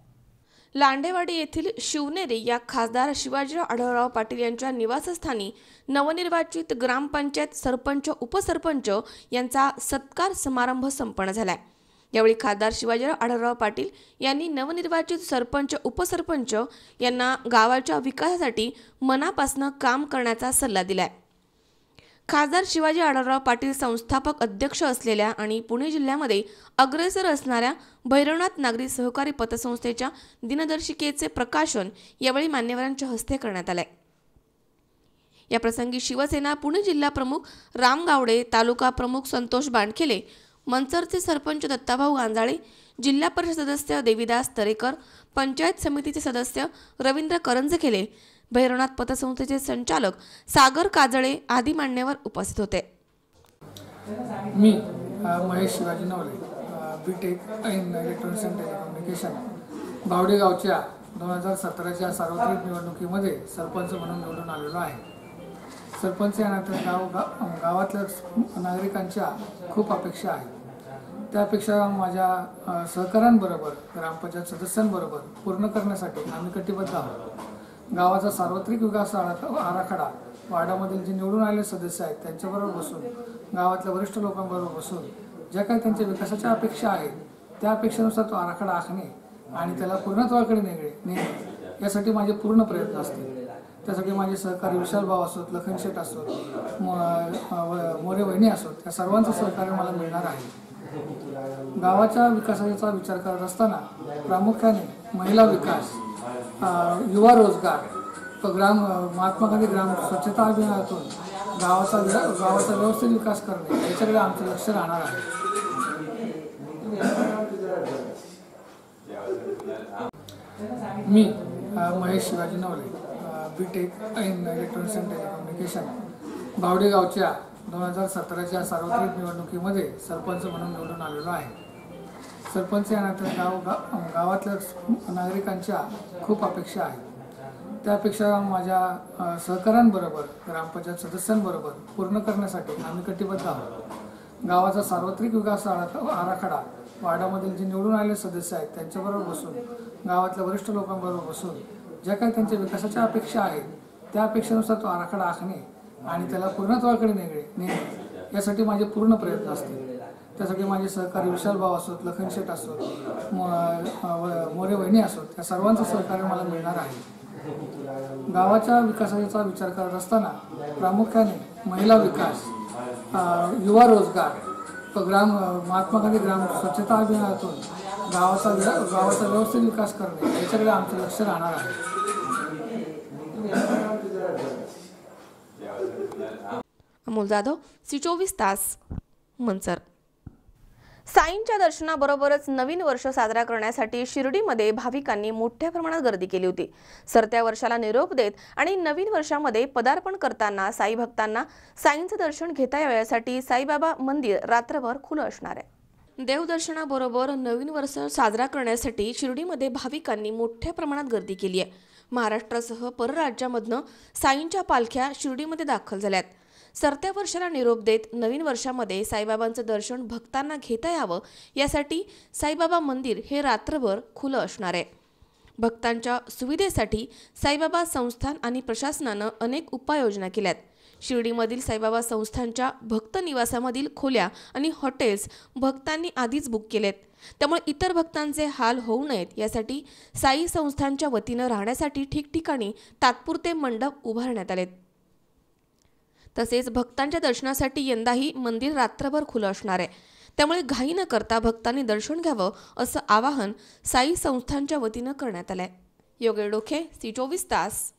लांडेवाडी येथील शिवनेरी या खासदार शिवाजीराव आढळराव पाटील यांच्या निवासस्थानी नवनिर्वाचित ग्रामपंचायत सरपंच उपसरपंच यांचा सत्कार समारंभ संपन्न झाला. यावेळी खासदार शिवाजीराव आढळराव पाटील यांनी नवनिर्वाचित सरपंच उपसरपंच यांना गावाच्या विकासासाठी मनापासून काम करण्याचा सल्ला दिलाय. खासदार शिवाजी आढळराव पाटील संस्थापक अध्यक्ष असलेल्या आणि पुणे जिल्ह्यामध्ये अग्रेसर असणाऱ्या भैरवनाथ नागरी सहकारी पतसंस्थेच्या दिनदर्शिकेचे प्रकाशन यावेळी मान्यवरांच्या हस्ते करण्यात आले. या प्रसंगी शिवसेना पुणे जिल्हा प्रमुख राम गावडे, तालुका प्रमुख संतोष बांडखेले, मनसरचे सरपंच दत्ताभाऊ गांजाळे, जिल्हा परिषद सदस्य देवीदास तरेकर, पंचायत समितीचे सदस्य रवींद्र करंजखेले, भैरवनाथ पतसंस्थेचे संचालक सागर काजळे आदी मान्यवर उपस्थित होते. मी Mahesh Shivaji Navale, BTech in electronics and telecommunication, Bawade गावच्या 2017च्या सार्वत्रिक निवडणुकीमध्ये सरपंच म्हणून निवडून आलेलो आहे. सरपंच या नात्याने गावातल्या नागरिकांच्या खूप अपेक्षा आहेत. त्यापेक्षा माझ्या सहकाऱ्यांबरोबर, ग्रामपंचायत सदस्यांबरोबर पूर्ण करण्यासाठी आम्ही कटिबद्ध आहोत. गावाचा सार्वत्रिक विकास आराखडा वार्डामधील जे निवडून आलेले सदस्य आहेत त्यांच्याबरोबर बसून, गावातल्या वरिष्ठ लोकांबरोबर बसून ज्या काही त्यांच्या विकासाच्या अपेक्षा आहेत त्या अपेक्षेनुसार तो आराखडा आखणे आणि त्याला पूर्णत्वाकडे नेणे यासाठी माझे पूर्ण प्रयत्न असतील. त्यासाठी माझे सहकारी विशाल भाऊ असोत, लखन शेठ असोत, मोरे वहिनी असोत, या सर्वांचं सहकार्य मला मिळणार आहे. गावाच्या विकासाचा विचार करत असताना प्रामुख्याने महिला विकास, युवा रोजगार, महात्मा गांधी ग्राम स्वच्छता अभियानातून गावाचा व्यवस्थित विकास करणे याच्याकडे आमचं लक्ष राहणार आहे. मी Mahesh Shivaji Navale, BTech in electronics and telecommunication, Bawade गावच्या 2017च्या सार्वत्रिक निवडणुकीमध्ये सरपंच म्हणून निवडून आलेलो आहे. सरपंच या नात्याने गावातल्या नागरिकांच्या खूप अपेक्षा आहेत. त्यापेक्षा माझ्या सहकाऱ्यांबरोबर, ग्रामपंचायत सदस्यांबरोबर पूर्ण करण्यासाठी आम्ही कटिबद्ध आहोत. गावाचा सार्वत्रिक विकास आराखडा वार्डामधील जे निवडून आलेले सदस्य आहेत त्यांच्याबरोबर बसून, गावातल्या वरिष्ठ लोकांबरोबर बसून ज्या काही त्यांच्या विकासाच्या अपेक्षा आहेत त्या अपेक्षेनुसार तो आराखडा आखणे आणि त्याला पूर्णत्वाकडे नेणे यासाठी माझे पूर्ण प्रयत्न असतील. त्यासाठी माझे सहकारी विशाल भाऊ असोत, लखन शेठ असोत, मोरे वहिनी असोत, या सर्वांचं सहकार्य मला मिळणार आहे. गावाच्या विकासाचा विचार करत असताना प्रामुख्याने महिला विकास, युवा रोजगार, महात्मा गांधी ग्राम स्वच्छता अभियानातून गावाचा व्यवस्थित विकास करणे याच्याकडे आमचं लक्ष राहणार आहे. अमोल जाधव, सी24 तास, मनसर. साईंच्या दर्शनाबरोबरच नवीन वर्ष साजरा करण्यासाठी शिर्डीमध्ये भाविकांनी मोठ्या प्रमाणात गर्दी केली होती. सरत्या वर्षाला निरोप देत आणि नवीन वर्षामध्ये पदार्पण करताना साई भक्तांना साईंचं दर्शन घेता यावं यासाठी साईबाबा मंदिर रात्रभर खुलं असणार आहे. देवदर्शनाबरोबर नवीन वर्ष साजरा करण्यासाठी शिर्डीमध्ये भाविकांनी मोठ्या प्रमाणात गर्दी केली आहे. महाराष्ट्रासह परराज्यामधनं साईंच्या पालख्या शिर्डीमध्ये दाखल झाल्यात. सरत्या वर्षाला निरोप देत नवीन वर्षामध्ये साईबाबांचं दर्शन भक्तांना घेता यावं यासाठी साईबाबा मंदिर हे रात्रभर खुलं असणार आहे. भक्तांच्या सुविधेसाठी साईबाबा संस्थान आणि प्रशासनानं अनेक उपाययोजना केल्यात. शिर्डीमधील साईबाबा संस्थानच्या भक्त निवासामधील खोल्या आणि हॉटेल्स भक्तांनी आधीच बुक केलेत. त्यामुळे इतर भक्तांचे हाल होऊ नयेत यासाठी साई संस्थानच्या वतीनं राहण्यासाठी ठिकठिकाणी तात्पुरते मंडप उभारण्यात आलेत. तसेच भक्तांच्या दर्शनासाठी यंदाही मंदिर रात्रभर खुलं असणार आहे. त्यामुळे घाई न करता भक्तांनी दर्शन घ्यावं असं आवाहन साई संस्थानच्या वतीनं करण्यात आलंय. योगेश डोखे, सी24 तास,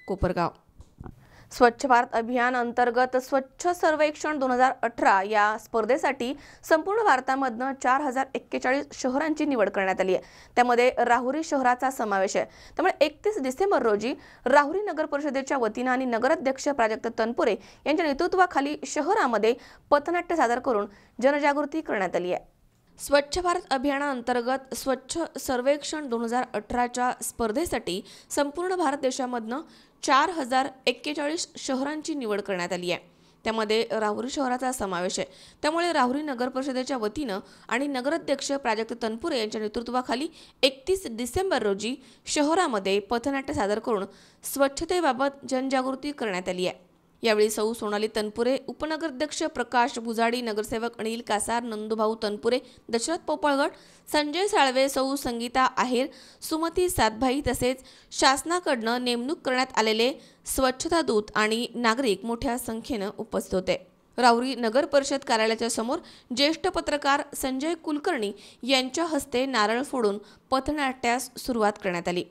कोपरगाव. स्वच्छ भारत अभियान अंतर्गत स्वच्छ सर्वेक्षण 2018 या स्पर्धेसाठी संपूर्ण भारतामधनं 4041 शहरांची निवड करण्यात आली आहे. त्यामध्ये राहुरी शहराचा समावेश आहे. त्यामुळे 31 डिसेंबर रोजी राहुरी नगर परिषदेच्या वतीनं आणि नगराध्यक्ष प्राजक्त तनपुरे यांच्या नेतृत्वाखाली शहरामध्ये पथनाट्य सादर करून जनजागृती करण्यात आली आहे. स्वच्छ भारत अभियानाअंतर्गत स्वच्छ सर्वेक्षण 2018च्या स्पर्धेसाठी संपूर्ण भारत देशामधनं 4041 शहरांची निवड करण्यात आली आहे. त्यामध्ये राहुरी शहराचा समावेश आहे. त्यामुळे राहुरी नगर परिषदेच्या वतीनं आणि नगराध्यक्ष प्राजक्त तनपुरे यांच्या नेतृत्वाखाली 31 डिसेंबर रोजी शहरामध्ये पथनाट्य सादर करून स्वच्छतेबाबत जनजागृती करण्यात आली आहे. यावेळी सौ सोनाली तनपुरे, उपनगराध्यक्ष प्रकाश भुजाडी, नगरसेवक अनिल कासार, नंदूभाऊ तनपुरे, दशरथ पोपळगड, संजय साळवे, सौ संगीता आहेर, सुमती सातभाई तसेच शासनाकडनं नेमणूक करण्यात आलेले स्वच्छता दूत आणि नागरिक मोठ्या संख्येनं उपस्थित होते. राहुरी नगर परिषद कार्यालयाच्या समोर ज्येष्ठ पत्रकार संजय कुलकर्णी यांच्या हस्ते नारळ फोडून पथनाट्यास सुरुवात करण्यात आली.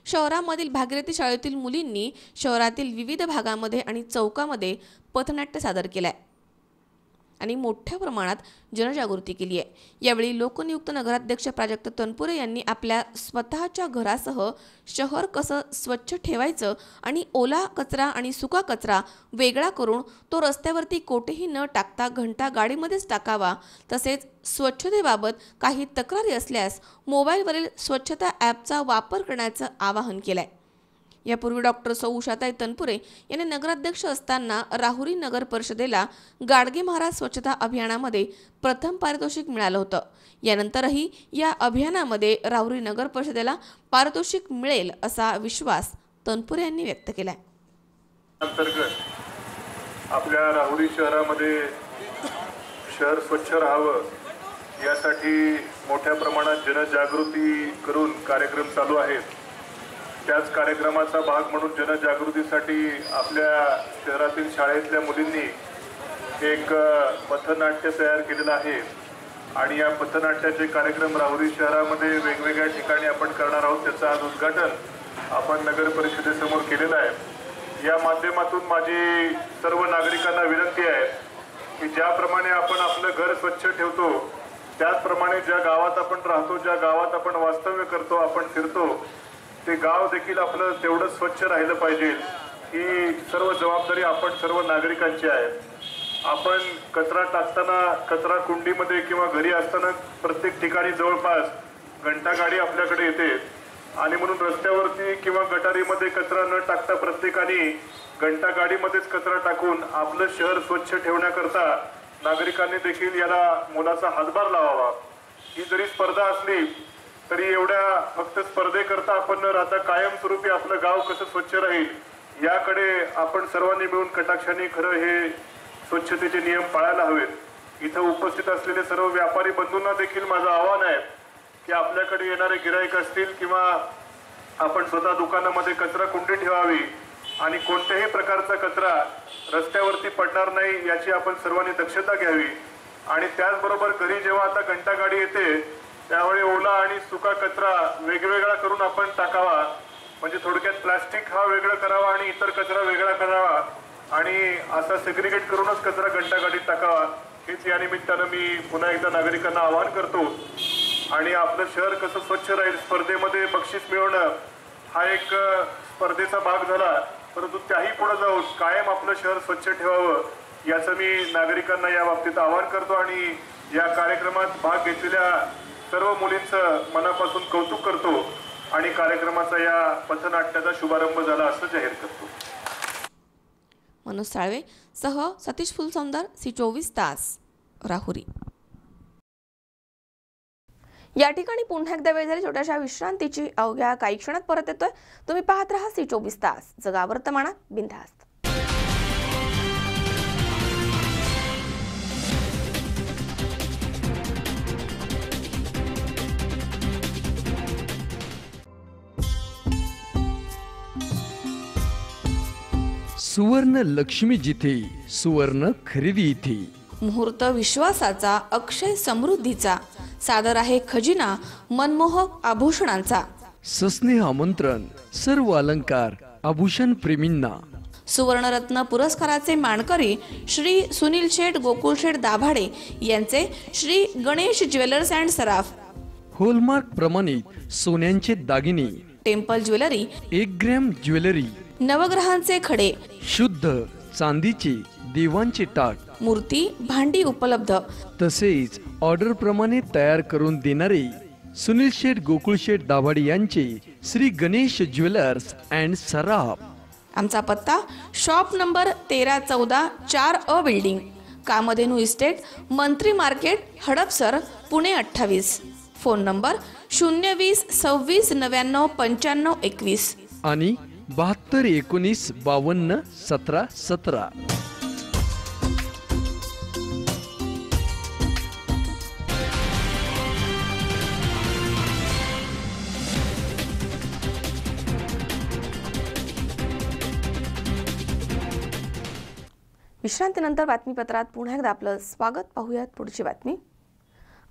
शहरामधील भागीरथी शाळेतील मुलींनी शहरातील विविध भागामध्ये आणि चौकामध्ये पथनाट्य सादर केलंय आणि मोठ्या प्रमाणात जनजागृती केली आहे. यावेळी लोकनियुक्त नगराध्यक्ष प्राजक्त तनपुरे यांनी आपल्या स्वतःच्या घरासह शहर कसं स्वच्छ ठेवायचं आणि ओला कचरा आणि सुका कचरा वेगळा करून तो रस्त्यावरती कोठेही न टाकता घंटा गाडीमध्येच टाकावा, तसेच स्वच्छतेबाबत काही तक्रारी असल्यास मोबाईलवरील स्वच्छता ॲपचा वापर करण्याचं आवाहन केलंय. यापूर्वी डॉक्टर सौ उषाताई तनपुरे यांनी नगराध्यक्ष असताना राहुरी नगर परिषदेला गाडगे महाराज स्वच्छता अभियानामध्ये प्रथम पारितोषिक मिळालं होतं. यानंतरही या अभियानामध्ये राहुरी नगर परिषदेला पारितोषिक मिळेल असा विश्वास तनपुरे यांनी व्यक्त केलाय. अंतर्गत आपल्या राहुरी शहरामध्ये शहर स्वच्छ राहावं यासाठी मोठ्या प्रमाणात जनजागृती करून कार्यक्रम चालू आहेत. त्याच कार्यक्रमाचा भाग म्हणून जनजागृतीसाठी आपल्या शहरातील शाळेतल्या मुलींनी एक पथनाट्य तयार केलेलं आहे आणि या पथनाट्याचे कार्यक्रम राहुरी शहरामध्ये वेगवेगळ्या ठिकाणी आपण करणार आहोत. त्याचं आज उद्घाटन आपण नगर परिषदेसमोर केलेलं आहे. या माध्यमातून माझी सर्व नागरिकांना विनंती आहे की ज्याप्रमाणे आपण आपलं घर स्वच्छ ठेवतो त्याचप्रमाणे ज्या गावात आपण राहतो, ज्या गावात आपण वास्तव्य करतो, आपण फिरतो, ते गाव देखील आपलं तेवढं स्वच्छ राहिलं पाहिजे. ही सर्व जबाबदारी आपण सर्व नागरिकांची आहे. आपण कचरा टाकताना कचरा कुंडीमध्ये किंवा घरी असताना प्रत्येक ठिकाणी जवळपास घंटागाडी आपल्याकडे येते आणि म्हणून रस्त्यावरती किंवा गटारीमध्ये कचरा न टाकता प्रत्येकाने घंटागाडीमध्येच कचरा टाकून आपलं शहर स्वच्छ ठेवण्याकरता नागरिकांनी देखील याला मोलाचा हातभार लावावा. ही जरी स्पर्धा असली तरी एवढ्या फक्त स्पर्धेकरता आपण न राहता कायमस्वरूपी आपलं गाव कसं स्वच्छ राहील याकडे आपण सर्वांनी मिळून कटाक्षाने खरं हे स्वच्छतेचे नियम पाळायला हवेत. इथं उपस्थित असलेले सर्व व्यापारी बंधूंना देखील माझं आव्हान आहे की आपल्याकडे येणारे गिराईक असतील किंवा आपण स्वतः दुकानामध्ये कचरा कुंडी ठेवावी आणि कोणत्याही प्रकारचा कचरा रस्त्यावरती पडणार नाही याची आपण सर्वांनी दक्षता घ्यावी. आणि त्याचबरोबर घरी जेव्हा आता घंटागाडी येते त्यावेळी ओला आणि सुका कचरा वेगवेगळा करून आपण टाकावा. म्हणजे थोडक्यात प्लास्टिक हा वेगळा करावा आणि इतर कचरा वेगळा करावा आणि असा सेग्रिगेट करूनच कचरा घंटागाडीत टाकावा. हेच या निमित्तानं मी पुन्हा एकदा नागरिकांना आवाहन करतो. आणि आपलं शहर कसं स्वच्छ राहील स्पर्धेमध्ये बक्षीस मिळवणं हा एक स्पर्धेचा भाग झाला, परंतु त्याही पुढे जाऊन कायम आपलं शहर स्वच्छ ठेवावं याचं मी नागरिकांना या बाबतीत आवाहन करतो. आणि या कार्यक्रमात भाग घेतलेल्या सर्व मुलींचं मनापासून कौतुक करतो आणि कार्यक्रमाचा या पथनाट्याचा शुभारंभ झाला असं जाहीर करतो. मनोज साळवे सह सतीश फुलसौंदर, C24 तास, राहुरी. या ठिकाणी पुन्हा एकदा वेळ झाली छोट्याशा विश्रांतीची. अवघ्या काही क्षणात परत येतोय. तुम्ही पाहत राहा C24 तास, जगा वर्तमानात बिनधास्त. सुवर्ण लक्ष्मी जिथे, सुवर्ण खरेदी इथे. मुहूर्त विश्वासाचा, अक्षय समृद्धीचा, सादर आहे खजिना मनमोहक आभूषणांचा. सस्नेह आमंत्रण सर्व अलंकार आभूषण प्रेमींना. सुवर्णरत्न पुरस्काराचे मानकरी श्री सुनील शेठ गोकुळ शेठ दाभाडे यांचे Shri Ganesh jewellers and Saraf. Hallmark प्रमाणित सोन्यांचे दागिने. Temple jewellery, 1 gram jewellery. नवग्रहांचे खडे, शुद्ध चांदीचे देवांचे टाट, मूर्ती, भांडी उपलब्ध. तसेच ऑर्डर प्रमाणे तयार करून देणारे सुनील शेठ गोकुळ शेठ दाभाडे यांचे श्री गणेश ज्वेलर्स अँड सराफ. आमचा पत्ता shop number 1314 4A building, Kamdhenu estate, Mantri market, Hadapsar, Pune 28. Phone number 020 26 99 95 21 आणि 72 19 52 17 17. विश्रांतीनंतर बातमीपत्रात पुन्हा एकदा आपलं स्वागत. पाहूयात पुढची बातमी.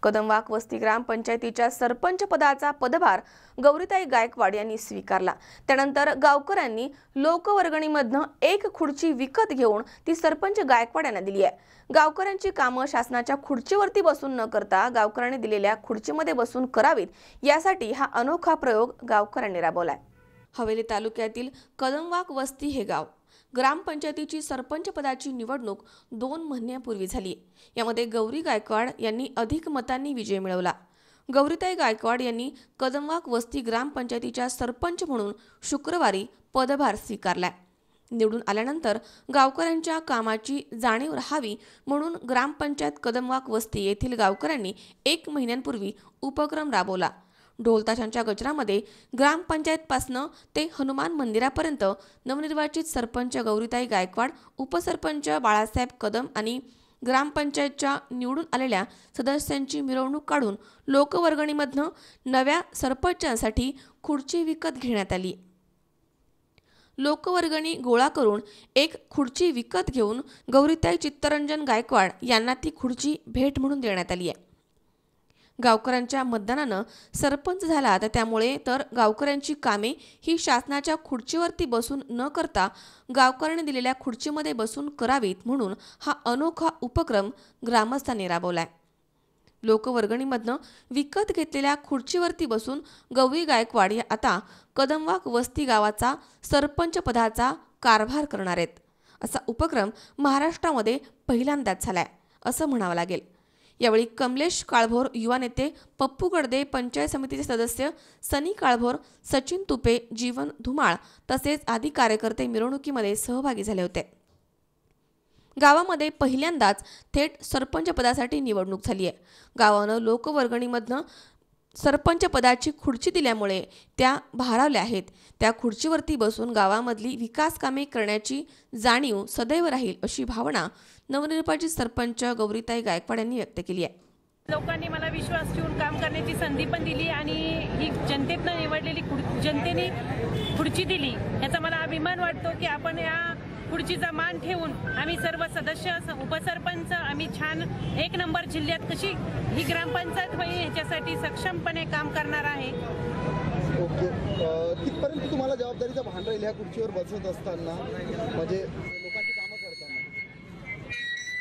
कदमवाक वस्ती ग्रामपंचायतीच्या सरपंच पदाचा पदभार गौरीताई गायकवाड यांनी स्वीकारला. त्यानंतर गावकऱ्यांनी लोकवर्गणीमधनं 1 खुर्ची विकत घेऊन ती सरपंच गायकवाड यांना दिली आहे. गावकऱ्यांची कामं शासनाच्या खुर्चीवरती बसून न करता गावकऱ्यांनी दिलेल्या खुर्चीमध्ये बसून करावीत, यासाठी हा अनोखा प्रयोग गावकऱ्यांनी राबवलाय. हवेली तालुक्यातील कदमवाक वस्ती हे गाव ग्रामपंचायतीची सरपंच पदाची निवडणूक 2 महिन्यापूर्वी झाली. यामध्ये गौरी गायकवाड यांनी अधिक मतांनी विजय मिळवला. गौरीताई गायकवाड यांनी कदमवाक वस्ती ग्रामपंचायतीच्या सरपंच म्हणून शुक्रवारी पदभार स्वीकारलाय. निवडून आल्यानंतर गावकऱ्यांच्या कामाची जाणीव राहावी म्हणून ग्रामपंचायत कदमवाक वस्ती येथील गावकऱ्यांनी 1 महिन्यांपूर्वी उपक्रम राबवला. ढोलताशांच्या गजरामध्ये ग्रामपंचायतपासनं ते हनुमान मंदिरापर्यंत नवनिर्वाचित सरपंच गौरीताई गायकवाड, उपसरपंच बाळासाहेब कदम आणि ग्रामपंचायतच्या निवडून आलेल्या सदस्यांची मिरवणूक काढून लोकवर्गणीमधनं नव्या सरपंचांसाठी खुर्ची विकत घेण्यात आली. लोकवर्गणी गोळा करून 1 खुर्ची विकत घेऊन गौरीताई चित्तरंजन गायकवाड यांना ती खुर्ची भेट म्हणून देण्यात आली आहे. गावकऱ्यांच्या मतदानानं सरपंच झाला, तर त्यामुळे तर गावकऱ्यांची कामे ही शासनाच्या खुर्चीवरती बसून न करता गावकऱ्यांनी दिलेल्या खुर्चीमध्ये बसून करावीत म्हणून हा अनोखा उपक्रम ग्रामस्थांनी राबवलाय. लोकवर्गणीमधनं विकत घेतलेल्या खुर्चीवरती बसून गौरी गायकवाड या आता कदमवाक वस्ती गावाचा सरपंच पदाचा कारभार करणार आहेत. असा उपक्रम महाराष्ट्रामध्ये पहिल्यांदाच झालाय असं म्हणावं लागेल. यावेळी कमलेश काळभोर, युवा नेते पप्पू गडदे, पंचायत समितीचे सदस्य सनी काळभोर, सचिन तुपे, जीवन धुमाळ तसेच आदी कार्यकर्ते मिरवणुकीमध्ये सहभागी झाले होते. गावामध्ये पहिल्यांदाच थेट सरपंच पदासाठी निवडणूक झाली आहे. गावानं लोकवर्गणीमधनं सरपंच पदाची खुर्ची दिल्यामुळे त्या भारावल्या आहेत. त्या खुर्चीवरती बसून गावामधली विकास कामे करण्याची जाणीव सदैव राहील अशी भावना नवनिर्वाचित सरपंच गौरीताई गायकवाड यांनी व्यक्त केली आहे. लोकांनी मला विश्वास ठेवून काम करण्याची संधी पण दिली आणि ही जनतेतनं निवडलेली जनतेने खुर्ची दिली याचा मला अभिमान वाटतो की आपण या खुर्चीचा मान ठेवून आम्ही सर्व सदस्य, उपसरपंच आम्ही छान 1 नंबर जिल्ह्यात कशी ही ग्रामपंचायत होईल याच्यासाठी सक्षमपणे काम करणार आहे. ओके, कितपर्यंत तुम्हाला जबाबदारीचा भान राहील ह्या खुर्चीवर बसत असताना, म्हणजे लोकांची कामं करताना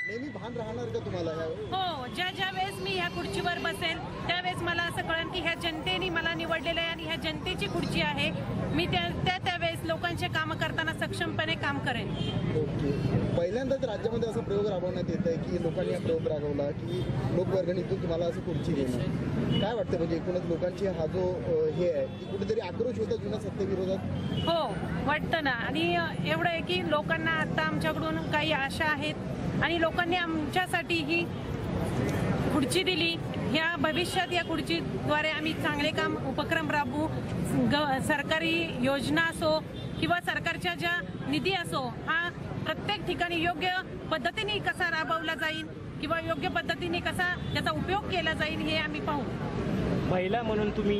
नेहमी भान राहणार का तुम्हाला? हो, ज्या वेळेस मी ह्या खुर्चीवर बसेल त्यावेळेस मला असं कळेल की ह्या जनतेने मला निवडलेलं आहे आणि ह्या जनतेची खुर्ची आहे. मी त्यावेळेस लोकांचे काम करताना सक्षमपणे काम करेन. ओके. पहिल्यांदाच राज्यामध्ये असा प्रयोग राबवण्यात येत आहे की लोकांनी हा प्रयोग राबवला की लोकवर्गणीतून तुम्हाला असं खुर्ची देणं. काय वाटतं म्हणजे एकूणच लोकांची हा जो हे आहे की कुठेतरी आक्रोश होता जुन्या सत्तेविरोधात? हो वाटतं ना. आणि एवढं आहे की लोकांना आता आमच्याकडून काही आशा आहेत आणि लोकांनी आमच्यासाठी ही खुर्ची दिली. ह्या भविष्यात या खुर्चीद्वारे आम्ही चांगले काम उपक्रम राबवू. सरकारी योजना असो किंवा सरकारच्या ज्या निधी असो हा प्रत्येक ठिकाणी योग्य पद्धतीने कसा राबवला जाईल किंवा योग्य पद्धतीने कसा त्याचा उपयोग केला जाईल हे आम्ही पाहू. महिला म्हणून तुम्ही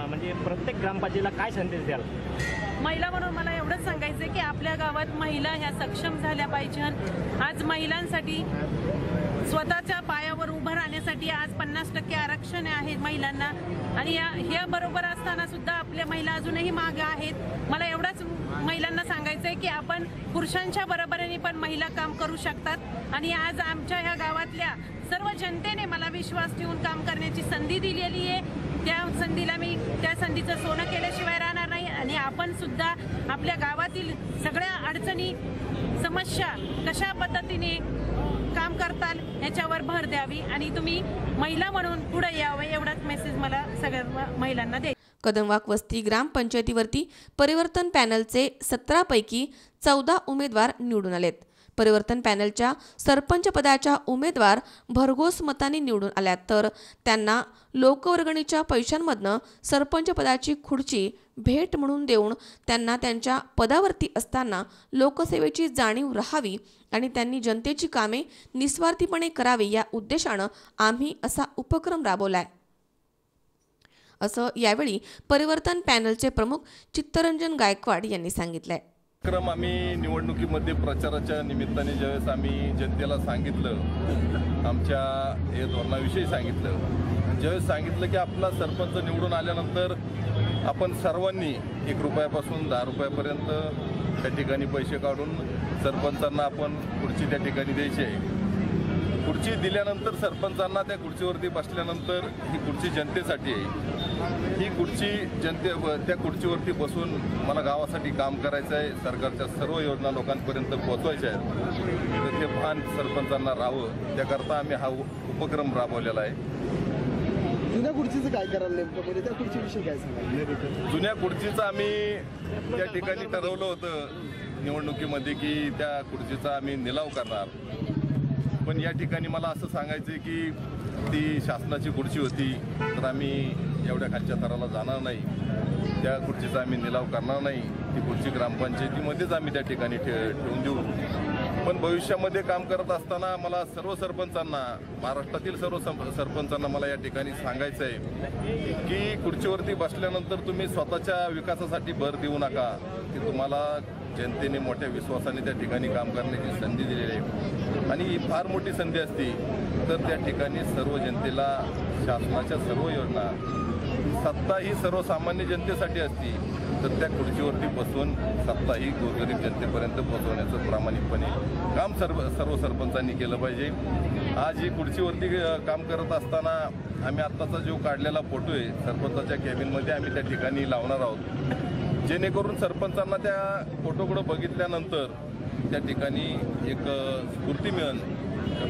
म्हणजे प्रत्येक ग्रामपंचायतीला काय संदेश द्याल? महिला म्हणून मला एवढंच सांगायचं आहे की आपल्या गावात महिला ह्या सक्षम झाल्या पाहिजेत. आज महिलांसाठी स्वतःच्या पायावर उभं राहण्यासाठी आज 50% आरक्षण आहे महिलांना. आणि या बरोबर असताना सुद्धा आपल्या महिला अजूनही मागे आहेत. मला एवढंच महिलांना सांगायचं आहे की आपण पुरुषांच्या बरोबरीने पण महिला काम करू शकतात. आणि आज आमच्या ह्या गावातल्या सर्व जनतेने मला विश्वास ठेवून काम करण्याची संधी दिलेली आहे. त्या संधीचं सोनं केल्याशिवाय राहणार नाही. आणि आपण सुद्धा आपल्या गावातील सगळ्या अडचणी समस्या कशा पद्धतीने काम करताल याच्यावर भर द्यावी आणि तुम्ही महिला म्हणून पुढे यावं एवढाच मेसेज मला सगळ्या महिलांना द्यायचा. कदमवाक वस्ती ग्रामपंचायतीवरती परिवर्तन पॅनलचे 17 पैकी 14 उमेदवार निवडून आलेत. परिवर्तन पॅनलच्या सरपंच पदाच्या उमेदवार भरघोस मतांनी निवडून आल्या तर त्यांना लोकवर्गणीच्या पैशांमधनं सरपंच पदाची खुर्ची भेट म्हणून देऊन त्यांना त्यांच्या पदावरती असताना लोकसेवेची जाणीव राहावी आणि त्यांनी जनतेची कामे निस्वार्थीपणे करावी या उद्देशानं आम्ही असा उपक्रम राबवलाय असं यावेळी परिवर्तन पॅनलचे प्रमुख चित्तरंजन गायकवाड यांनी सांगितलंय. कार्यक्रम आम्ही निवडणुकीमध्ये प्रचाराच्या निमित्ताने ज्यावेळेस आम्ही जनतेला सांगितलं आमच्या या धोरणाविषयी सांगितलं, ज्यावेळेस सांगितलं की आपला सरपंच निवडून आल्यानंतर आपण सर्वांनी 1 रुपयापासून 10 रुपयापर्यंत त्या ठिकाणी पैसे काढून सरपंचांना आपण खुर्ची त्या ठिकाणी द्यायची आहे. खुर्ची दिल्यानंतर सरपंचांना त्या खुर्चीवरती बसल्यानंतर ही खुर्ची जनतेसाठी आहे. ही खुर्ची त्या खुर्चीवरती बसून मला गावासाठी काम करायचं आहे, सरकारच्या सर्व योजना लोकांपर्यंत पोहोचवायच्या आहेत. तर ते भान सरपंचांना राहावं त्याकरता आम्ही हा उपक्रम राबवलेला आहे. जुन्या खुर्चीचं काय करायला नेमकं म्हणजे त्या खुर्चीविषयी काय सांगाल? जुन्या खुर्चीचं आम्ही त्या ठिकाणी ठरवलं होतं निवडणुकीमध्ये की त्या खुर्चीचा आम्ही निलाव करणार. पण या ठिकाणी मला असं सांगायचं आहे की ती शासनाची खुर्ची होती तर आम्ही एवढ्या खालच्या थराला जाणार नाही. त्या खुर्चीचा आम्ही निलाव करणार नाही. ती खुर्ची ग्रामपंचायतीमध्येच आम्ही त्या ठिकाणी ठेवून देऊ. पण भविष्यामध्ये काम करत असताना मला सर्व सरपंचांना, महाराष्ट्रातील सर्व सरपंचांना मला या ठिकाणी सांगायचं आहे की खुर्चीवरती बसल्यानंतर तुम्ही स्वतःच्या विकासासाठी भर देऊ नका. की तुम्हाला जनतेने मोठ्या विश्वासाने त्या ठिकाणी काम करण्याची संधी दिलेली आहे आणि ही फार मोठी संधी असती तर त्या ठिकाणी सर्व जनतेला शासनाच्या सर्व योजना, सत्ता ही सर्वसामान्य जनतेसाठी असती तर त्या खुर्चीवरती बसून सत्ता ही गोरगरीब जनतेपर्यंत पोहोचवण्याचं प्रामाणिकपणे काम सर्व सरपंचांनी केलं पाहिजे. आज ही खुर्चीवरती काम करत असताना आम्ही आत्ताचा जो काढलेला फोटो आहे सरपंचाच्या कॅबिनमध्ये आम्ही त्या ठिकाणी लावणार आहोत, जेणेकरून सरपंचांना त्या फोटोकडं बघितल्यानंतर त्या ठिकाणी एक स्फूर्ती मिळेल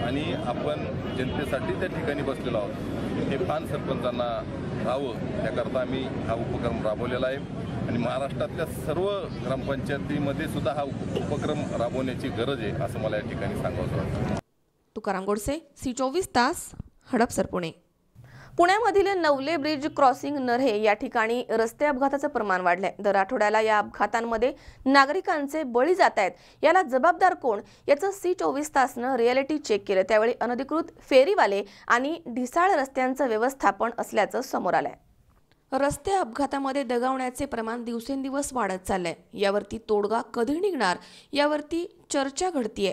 आणि आपण जनतेसाठी त्या ठिकाणी बसलेलो आहोत हे भान सरपंचांना राहावं त्याकरता आम्ही हा उपक्रम राबवलेला आहे आणि महाराष्ट्रातल्या सर्व ग्रामपंचायतीमध्ये सुद्धा हा उपक्रम राबवण्याची गरज आहे असं मला या ठिकाणी सांगावं वाटतं. तुकाराम गोडसे, C24 तास, हडपसर, पुणे. पुण्यामधील नवले ब्रिज क्रॉसिंग नरहे या ठिकाणी रस्ते अपघाताचं प्रमाण वाढलंय. दर आठवड्याला या अपघातांमध्ये नागरिकांचे बळी जात आहेत. याला जबाबदार कोण याचं C24 तासनं रिअलिटी चेक केलं. त्यावेळी अनधिकृत फेरीवाले आणि ढिसाळ रस्त्यांचं व्यवस्थापन असल्याचं समोर आलंय. रस्ते अपघातामध्ये दगावण्याचे प्रमाण दिवसेंदिवस वाढत चाललंय. यावरती तोडगा कधी निघणार यावरती चर्चा घडतीये.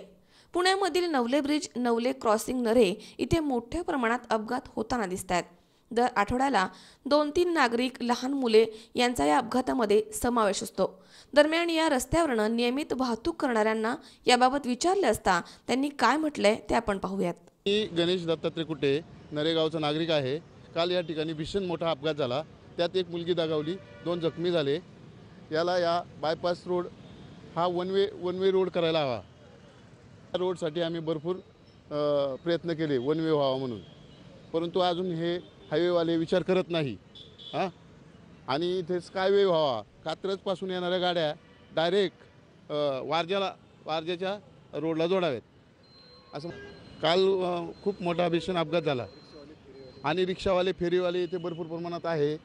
पुण्यामधील नवले ब्रिज, नवले क्रॉसिंग नरहे इथे मोठ्या प्रमाणात अपघात होताना दिसत आहेत. दर आठवड्याला 2-3 नागरिक, लहान मुले यांचा या अपघातामध्ये समावेश असतो. दरम्यान या रस्त्यावरनं नियमित वाहतूक करणाऱ्यांना याबाबत विचारले असता त्यांनी काय म्हटलंय ते आपण पाहूयात. मी गणेश दत्तात्रय कुटे, नरेगावचा नागरिक आहे. काल या ठिकाणी भीषण मोठा अपघात झाला. त्यात एक मुलगी दगावली, 2 जखमी झाले. याला या बायपास रोड हा वन वे रोड करायला हवा. या रोडसाठी आम्ही भरपूर प्रयत्न केले वन वे व्हावा म्हणून, परंतु अजून हे हायवेवाले विचार करत नाही. आणि इथे स्कायवे व्हावा. कात्रजपासून येणाऱ्या गाड्या डायरेक्ट वारजेच्या रोडला जोडाव्यात. असं काल खूप मोठा भीषण अपघात झाला आणि रिक्षावाले फेरीवाले इथे भरपूर प्रमाणात आहे.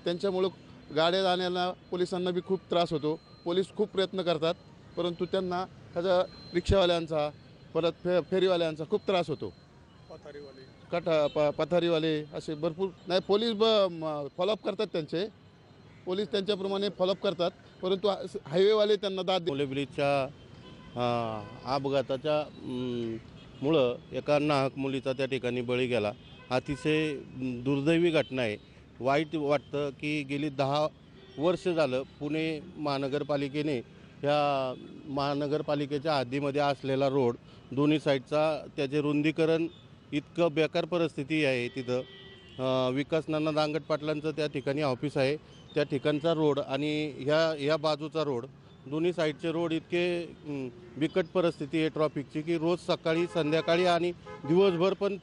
त्यांच्यामुळं गाड्या जाण्याला पोलिसांना बी खूप त्रास होतो. पोलीस खूप प्रयत्न करतात, परंतु त्यांना ह्याचा रिक्षावाल्यांचा परत फेरीवाल्यांचा खूप त्रास होतो. पथारीवाले असे भरपूर नाही. पोलीस फॉलोअप करतात, त्यांचे पोलीस त्यांच्याप्रमाणे फॉलोअप करतात, परंतु हायवेवाले त्यांना दाद. ब्रिजच्या अपघाताच्या मुळं एका नाहक मुलीचा त्या ठिकाणी बळी गेला. अतिशय दुर्दैवी घटना आहे. वाईट वाटतं की गेली 10 वर्ष झालं पुणे महानगरपालिकेने ह्या महानगरपालिकेच्या हद्दीमध्ये असलेला रोड दोन्ही साईडचा त्याचे रुंदीकरण इतकं बेकार परिस्थिती आहे. तिथं विकास दांगट पाटलांचं त्या ठिकाणी ऑफिस आहे. त्या ठिकाणचा रोड आणि ह्या बाजूचा रोड दोन्ही साईडचे रोड इतके बिकट परिस्थिती आहे ट्रॉफिकची की रोज सकाळी संध्याकाळी आणि दिवसभर पण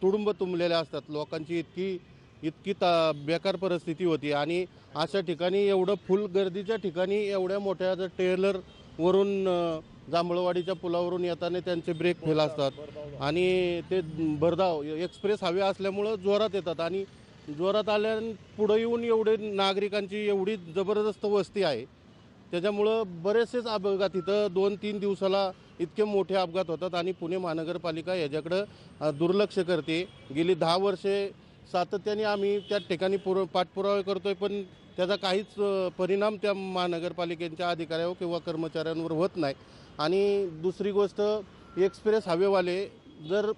तुडुंब तुंबलेल्या असतात. लोकांची इतकी बेकार परिस्थिती होती. आणि अशा ठिकाणी एवढं फुल गर्दीच्या ठिकाणी एवढ्या मोठ्या जर ट्रेलरवरून जांभळवाडीच्या पुलावरून येताना त्यांचे ब्रेक फेल असतात आणि ते भरधाव एक्सप्रेस हायवे असल्यामुळं जोरात येतात आणि जोरात आल्यानं पुढं येऊन एवढे नागरिकांची एवढी जबरदस्त वस्ती आहे. त्याच्यामुळं बरेचसेच अपघात इथं 2-3 दिवसाला इतके मोठे अपघात होतात आणि पुणे महानगरपालिका याच्याकडं दुर्लक्ष करते. गेली 10 वर्षे सातत्याने आम्ही त्या ठिकाणी पाठपुरावे करतोय, पण त्याचा काहीच परिणाम त्या महानगरपालिकेच्या अधिकाऱ्यांवर किंवा कर्मचाऱ्यांवर होत नाही. आणि दुसरी गोष्ट एक्सप्रेस हायवेवाले जर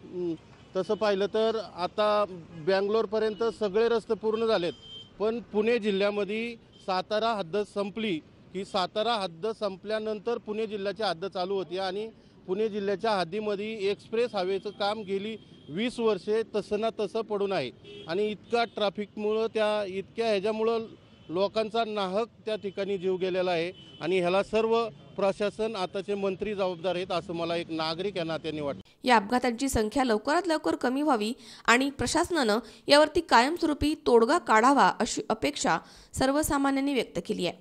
तसं पाहिलं तर आता बँगलोरपर्यंत सगळे रस्ते पूर्ण झालेत, पण पुणे जिल्ह्यामध्ये सातारा हद्द संपली की सातारा हद्द संपल्यानंतर पुणे जिल्ह्याची हद्द चालू होती आणि पुणे जिल्ह्याच्या हद्दीमध्ये एक्सप्रेस हायवेचं काम गेली 20 वर्षे तसं ना तसं पडून आहे. आणि इतका ट्रॅफिकमुळं इतक्या ह्याच्यामुळं लोकांचा नाहक त्या ठिकाणी जीव गेलेला आहे. आणि ह्याला सर्व प्रशासन आताचे मंत्री जबाबदार आहेत असं मला एक नागरिक या नात्याने वाटतं. या अपघातांची संख्या लवकरात लवकर कमी व्हावी आणि प्रशासनानं यावरती कायमस्वरूपी तोडगा काढावा अशी अपेक्षा सर्वसामान्यांनी व्यक्त केली आहे.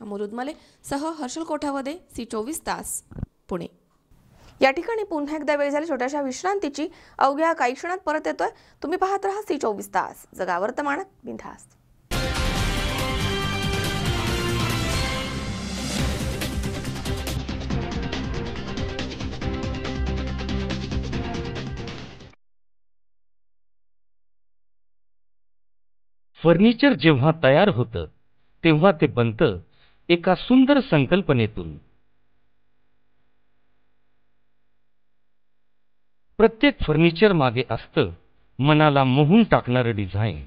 अमोल उदमले सह हर्षल कोठावदे, C24 तास, पुणे. या ठिकाणी पुन्हा एकदा वेळ झाली छोट्याशा विश्रांतीची. अवघ्या काही क्षणात परत येतोय. तुम्ही पाहत राहा C24 तास, जगा वर्तमानात बिनधास्त. फर्निचर जेव्हा तयार होतं तेव्हा ते बनतं एका सुंदर संकल्पनेतून. प्रत्येक फर्निचर मागे असतं मनाला मोहून टाकणारं डिझाईन.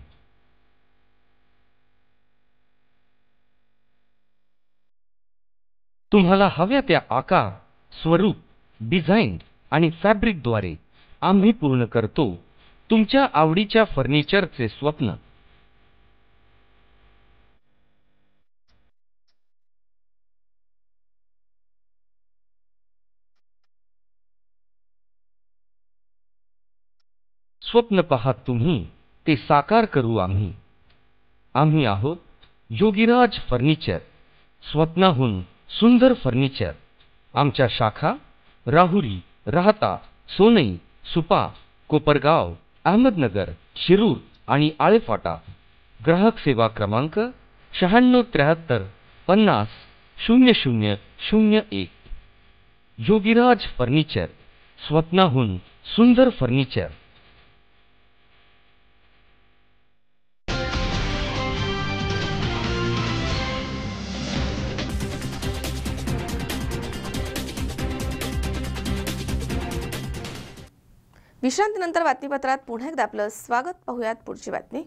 तुम्हाला हव्या त्या आकार, स्वरूप, डिझाईन आणि फॅब्रिकद्वारे आम्ही पूर्ण करतो तुमच्या आवडीच्या फर्निचरचे स्वप्न. स्वप्न पहा तुम्ही, ते साकार करू आम्ही. आम्ही आहोत योगीराज फर्निचर, स्वप्नाहून सुंदर फर्निचर. आमच्या शाखा राहुरी, राहता, सोनई, सुपा, कोपरगाव, अहमदनगर, शिरूर आणि आळेफाटा. ग्राहक सेवा क्रमांक 9673 50 0001. योगीराज फर्निचर, स्वप्नाहून सुंदर फर्निचर. विश्रांतीनंतर बातमीपत्रात पुन्हा एकदा आपलं स्वागत. पाहूयात पुढची बातमी.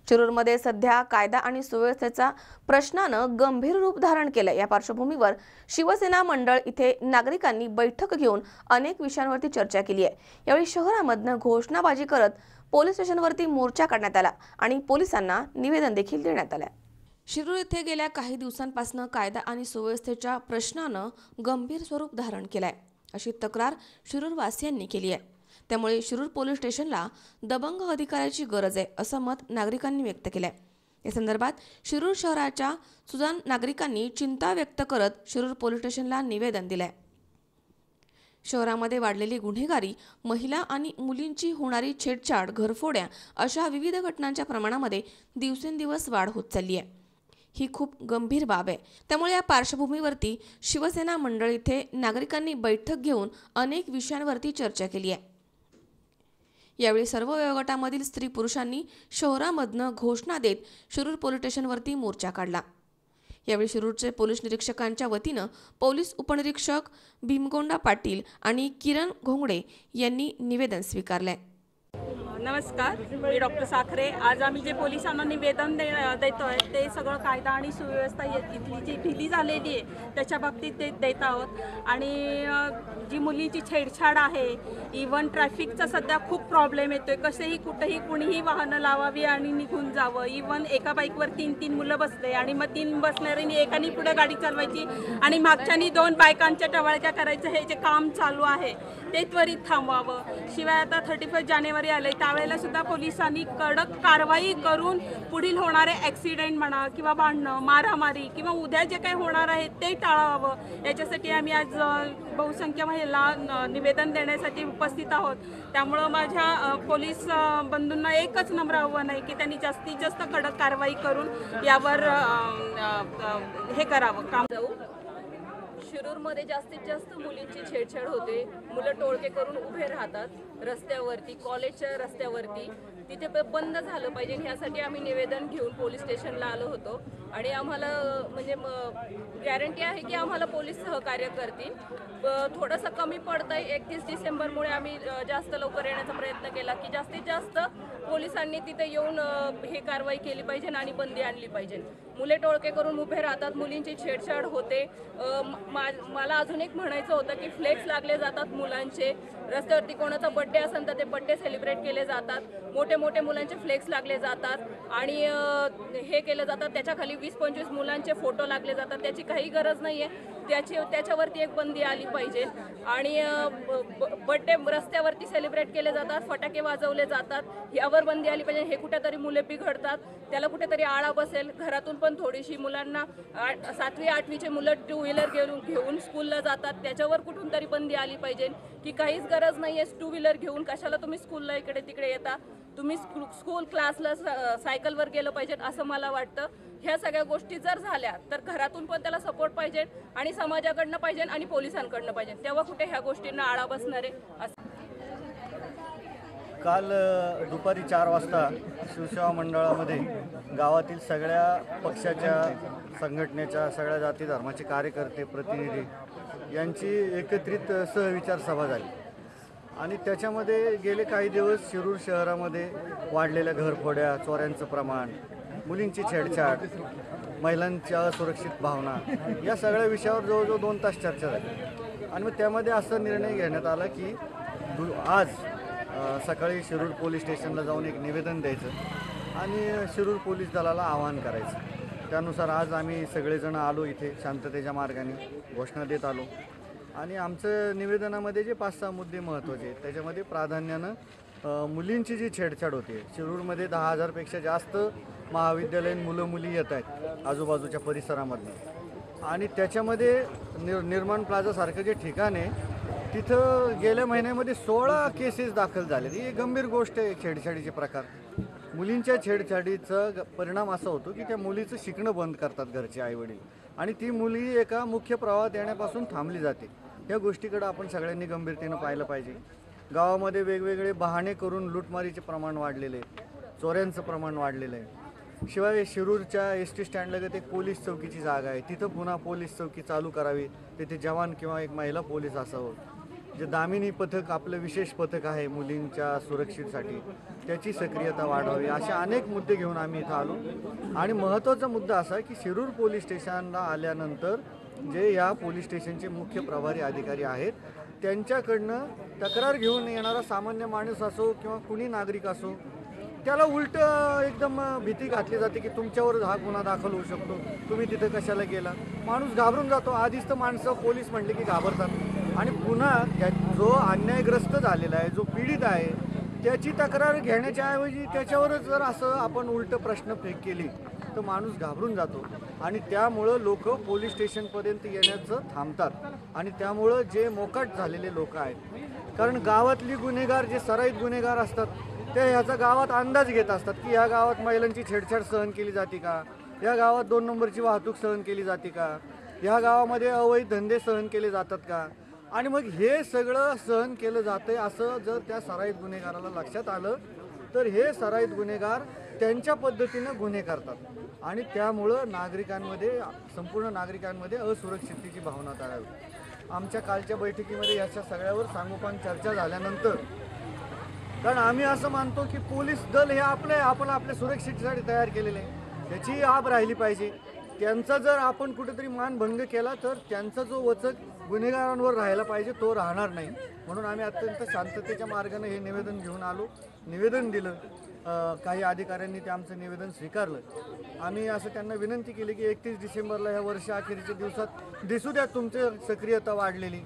शिरूरमध्ये सध्या कायदा आणि सुव्यवस्थेचा प्रश्नानं गंभीर रूप धारण केलं. या पार्श्वभूमीवर शिवसेना मंडळ इथे नागरिकांनी बैठक घेऊन अनेक विषयांवरती चर्चा केली आहे. यावेळी शहरामधनं घोषणाबाजी करत पोलीस स्टेशनवरती मोर्चा काढण्यात आला आणि पोलिसांना निवेदन देखील देण्यात आलं. शिरूर येथे गेल्या काही दिवसांपासून कायदा आणि सुव्यवस्थेच्या प्रश्नानं गंभीर स्वरूप धारण केलंय, अशी तक्रार शिरूरवासियांनी केली आहे. त्यामुळे शिरूर पोलीस स्टेशनला दबंग अधिकाऱ्याची गरज आहे, असं मत नागरिकांनी व्यक्त केलंय. या संदर्भात शिरूर शहराच्या सुजाण नागरिकांनी चिंता व्यक्त करत शिरूर पोलीस स्टेशनला निवेदन दिलंय. शहरामध्ये वाढलेली गुन्हेगारी, महिला आणि मुलींची होणारी छेडछाड, घरफोड्या अशा विविध घटनांच्या प्रमाणामध्ये दिवसेंदिवस वाढ होत चालली आहे. ही खूप गंभीर बाब आहे. त्यामुळे या पार्श्वभूमीवरती शिवसेना मंडळ इथे नागरिकांनी बैठक घेऊन अनेक विषयांवरती चर्चा केली आहे. यावेळी सर्व वयोगटामधील स्त्री पुरुषांनी शहरामधनं घोषणा देत शिरूर पोलीस स्टेशनवरती मोर्चा काढला. यावेळी शिरूरचे पोलीस निरीक्षकांच्या वतीनं पोलीस उपनिरीक्षक भीमगोंडा पाटील आणि किरण घोंगडे यांनी निवेदन स्वीकारले. नमस्कार, मी डॉक्टर साखरे. आज आम्ही जे पोलिसांना निवेदन देतोय ते सगळं कायदा आणि सुव्यवस्था इथली जी ढिली झालेली आहे त्याच्या बाबतीत ते देत आहोत. आणि जी मुलींची छेडछाड आहे, इव्हन ट्रॅफिकचा सध्या खूप प्रॉब्लेम येतोय. कसेही कुठेही कुणीही वाहनं लावावी आणि निघून जावं. इव्हन एका बाईकवर 3 मुलं बसले आणि मग 3 बसणाऱ्यांनी एकानी पुढे गाडी चालवायची आणि मागच्यानी 2 बायकांच्या टवाळक्या करायचं. हे जे काम चालू आहे ते त्वरित थांबवावं. शिवाय आता 31 जानेवारी आले, त्यावेळेला सुद्धा पोलिसांनी कडक कारवाई करून पुढील होणारे ॲक्सिडेंट म्हणा किंवा भांडणं, मारामारी किंवा उद्या जे काही होणार आहे ते टाळावं. याच्यासाठी आम्ही आज बहुसंख्य महिला निवेदन देण्यासाठी उपस्थित आहोत. त्यामुळं माझ्या पोलीस बंधूंना एकच नम्र आव्हान आहे की त्यांनी जास्तीत जास्त कडक कारवाई करून यावर हे करावं काम. शिरूरमध्ये जास्तीत जास्त मुलींची छेडछाड होते. मुलं टोळके करून उभे राहतात रस्त्यावरती, कॉलेजच्या रस्त्यावरती. तिथे बंद झालं पाहिजे ह्यासाठी आम्ही निवेदन घेऊन पोलीस स्टेशनला आलो होतो. आणि आम्हाला म्हणजे गॅरंटी आहे की आम्हाला पोलीस सहकार्य करतील. थोडंसं कमी पडतं आहे. 31 डिसेंबरमुळे आम्ही जास्त लवकर येण्याचा प्रयत्न केला की जास्तीत जास्त पोलिसांनी तिथे येऊन हे कारवाई केली पाहिजे आणि बंदी आणली पाहिजे. मुले टोळके करून उभे राहतात, मुलींची छेडछाड होते. मला अजून एक म्हणायचं होतं की फ्लेक्स लागले जातात मुलांचे. रस्त्यावरती कोणाचा बड्डे असेल तर ते बड्डे सेलिब्रेट केले जातात. मोठे मोठे मुलांचे फ्लेक्स लागले जातात आणि हे केलं जातात. त्याच्याखाली 20-25 मुलांचे फोटो लागले जातात. त्याची काही गरज नाही आहे. त्याच्यावरती एक बंदी आली पाहिजे. आणि बड्डे रस्त्यावरती सेलिब्रेट केले जातात, फटाके वाजवले जातात, यावर बंदी आली पाहिजे. हे कुठेतरी मुले बिघडतात, त्याला कुठेतरी आळा बसेल. घरातून पण थोडीशी मुलांना 7वी 8वीचे मुलं 2 व्हीलर घेऊन स्कूलला जातात, त्याच्यावर कुठून तरी बंदी आली पाहिजे की काहीच गरज नाही आहे 2 व्हीलर घेऊन कशाला तुम्ही स्कूलला इकडे तिकडे येता. तुम्ही स्कूल क्लासला सायकलवर गेलं पाहिजे असं मला वाटतं. ह्या सगळ्या गोष्टी जर झाल्या तर घरातून पण त्याला सपोर्ट पाहिजे आणि समाजाकडनं पाहिजे आणि पोलिसांकडनं पाहिजे. तेव्हा कुठे ह्या गोष्टींना आळा बसणार आहे. काल दुपारी 4 वाजता शिवसेना मंडळामध्ये गावातील सगळ्या पक्षाच्या, संघटनेच्या, सगळ्या जाती धर्माचे कार्यकर्ते, प्रतिनिधी यांची एकत्रित सहविचार सभा झाली. आणि त्याच्यामध्ये गेले काही दिवस शिरूर शहरामध्ये वाढलेल्या घरफोड्या, चोऱ्यांचं प्रमाण, मुलींची छेडछाड, महिलांच्या असुरक्षित भावना, या सगळ्या विषयावर जवळजवळ 2 तास चर्चा झाली. आणि मग त्यामध्ये असा निर्णय घेण्यात आला की आज सकाळी शिरूर पोलीस स्टेशनला जाऊन एक निवेदन द्यायचं आणि शिरूर पोलीस दलाला आवाहन करायचं. त्यानुसार आज आम्ही सगळेजण आलो इथे शांततेच्या मार्गाने, घोषणा देत आलो. आणि आमचं निवेदनामध्ये जे 5-6 मुद्दे महत्त्वाचे आहेत त्याच्यामध्ये प्राधान्यानं मुलींची जी छेडछाड होते. शिरूरमध्ये 10,000पेक्षा जास्त महाविद्यालयीन मुलं मुली येत आहेत आजूबाजूच्या परिसरामधनं. आणि त्याच्यामध्ये निर्माण प्लाझासारखं जे ठिकाण आहे तिथं गेल्या महिन्यामध्ये 16 केसेस दाखल झाले. ही गंभीर गोष्ट आहे. छेडछाडीचे प्रकार, मुलींच्या छेडछाडीचा परिणाम असा होतो की त्या मुलीचं शिकणं बंद करतात घरचे आईवडील आणि ती मुलगी एका मुख्य प्रवाहात येण्यापासून थांबली जाते. या गोष्टीकडे आपण सगळ्यांनी गंभीरतेनं पाहिलं पाहिजे. गावामध्ये वेगवेगळे बहाणे करून लूटमारीचे प्रमाण वाढलेले आहे, चोऱ्यांचं प्रमाण वाढलेलं आहे. शिवाय शिरूरच्या एस टी स्टँडलगत एक पोलीस चौकीची जागा आहे, तिथं पुन्हा पोलीस चौकी चालू करावी. तिथे जवान किंवा एक महिला पोलीस असावं. जे दामिनी पथक, आपलं विशेष पथक आहे मुलींच्या सुरक्षेसाठी, त्याची सक्रियता वाढवावी. असे अनेक मुद्दे घेऊन आम्ही इथं आलो. आणि महत्त्वाचा मुद्दा असा की शिरूर पोलीस स्टेशनला आल्यानंतर जे या पोलीस स्टेशनचे मुख्य प्रभारी अधिकारी आहेत त्यांच्याकडनं तक्रार घेऊन येणारा सामान्य माणूस असो किंवा कुणी नागरिक असो त्याला उलट एकदम भीती घातली जाते की तुमच्यावर हा गुन्हा दाखल होऊ शकतो, तुम्ही तिथं कशाला गेला. माणूस घाबरून जातो. आधीच तर माणसं पोलीस म्हटले की घाबरतात. आणि पुन्हा जो अन्यायग्रस्त झालेला आहे, जो पीडित आहे, त्याची तक्रार घेण्याच्या ऐवजी त्याच्यावरच जर असं आपण उलट प्रश्न फेक केली तर माणूस घाबरून जातो. आणि त्यामुळं लोक पोलीस स्टेशनपर्यंत येण्याचं थांबतात. आणि त्यामुळं जे मोकाट झालेले लोक आहेत, कारण गावातली गुन्हेगार जे सराईत गुन्हेगार असतात ते ह्याचा गावात अंदाज घेत असतात की ह्या गावात महिलांची छेडछाड सहन केली जाते का, या गावात 2 नंबरची वाहतूक सहन केली जाते का, ह्या गावामध्ये अवैध धंदे सहन केले जातात का. आणि मग हे सगळं सहन केलं जातं असं जर त्या सराईत गुन्हेगाराला लक्षात आलं तर हे सराईत गुन्हेगार त्यांच्या पद्धतीनं गुन्हे करतात. आणि त्यामुळं नागरिकांमध्ये, संपूर्ण नागरिकांमध्ये असुरक्षिततेची भावना तयार होते. आमच्या कालच्या बैठकीमध्ये याच्या सगळ्यावर सांगोपांग चर्चा झाल्यानंतर, कारण आम्ही असं मानतो की पोलीस दल हे आपण आपल्या सुरक्षेसाठी तयार केलेले आहे, त्याची आब राहिली पाहिजे. त्यांचा जर आपण कुठेतरी मानभंग केला तर त्यांचा जो वचक गुन्हेगारांवर राहायला पाहिजे तो राहणार नाही. म्हणून आम्ही अत्यंत शांततेच्या मार्गाने हे निवेदन घेऊन आलो, निवेदन दिलं. काही अधिकाऱ्यांनी ते आमचं निवेदन स्वीकारलं. आम्ही असं त्यांना विनंती केली की 31 डिसेंबरला ह्या वर्षाअखेरच्या दिवसात दिसू द्या तुमची सक्रियता वाढलेली,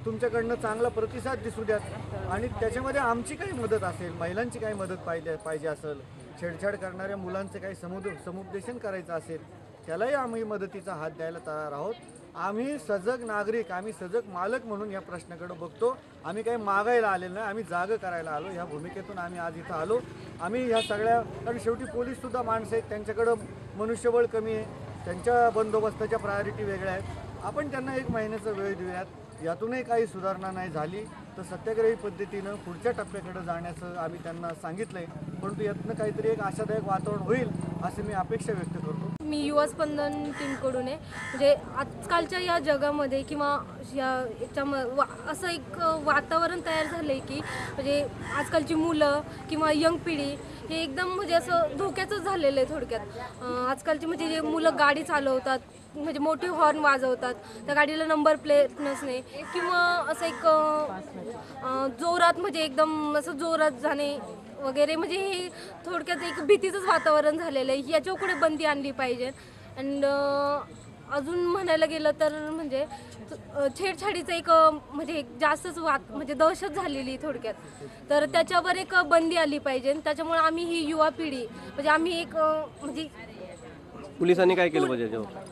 तुमच्याकडनं चांगला प्रतिसाद दिसू द्यात. आणि त्याच्यामध्ये आमची काही मदत असेल, महिलांची काही मदत पाहिजे असेल, छेडछाड करणाऱ्या मुलांचं काही समुपदेशन करायचं असेल, त्यालाही आम्ही मदतीचा हात द्यायला तयार आहोत. आम्ही सजग नागरिक, आम्ही सजग मालक म्हणून या प्रश्नाकडे बघतो. आम्ही काही मागायला आलेलो नाही, आम्ही जाग करायला आलो. ह्या भूमिकेतून आम्ही आज इथं आलो. आम्ही ह्या सगळ्या, कारण शेवटी पोलीससुद्धा माणसं आहेत, त्यांच्याकडं मनुष्यबळ कमी आहे, त्यांच्या बंदोबस्ताच्या प्रायोरिटी वेगळ्या आहेत. आपण त्यांना 1 महिन्याचा वेळ देऊयात. यातूनही काही सुधारणा नाही झाली तर सत्याग्रही पद्धतीनं पुढच्या टप्प्याकडे जाण्याचं आम्ही त्यांना सांगितलं आहे. परंतु यातनं काहीतरी एक आशादायक वातावरण होईल असं मी अपेक्षा व्यक्त करतो. मी युवा स्पंदन टीमकडून आहे. म्हणजे आजकालच्या या जगामध्ये किंवा असं एक वातावरण तयार झालं आहे की म्हणजे आजकालची मुलं किंवा यंग पिढी हे एकदम म्हणजे असं धोक्याचंच झालेलं आहे. थोडक्यात आजकालची म्हणजे जे मुलं गाडी चालवतात, म्हणजे मोठे हॉर्न वाजवतात, त्या गाडीला नंबर प्लेट नसणे किंवा असं एक जोरात म्हणजे एकदम असं जोरात जाणे वगैरे, म्हणजे हे थोडक्यात एक भीतीचंच वातावरण झालेलं आहे. याच्याकडे बंदी आणली पाहिजे. अँड अजून म्हणायला गेलं तर म्हणजे छेडछाडीचं एक म्हणजे जास्तच म्हणजे दहशत झालेली थोडक्यात, तर त्याच्यावर एक बंदी आली पाहिजे. त्याच्यामुळे आम्ही ही युवा पिढी म्हणजे आम्ही एक म्हणजे पोलिसांनी काय केलं पाहिजे त्याच्यावर,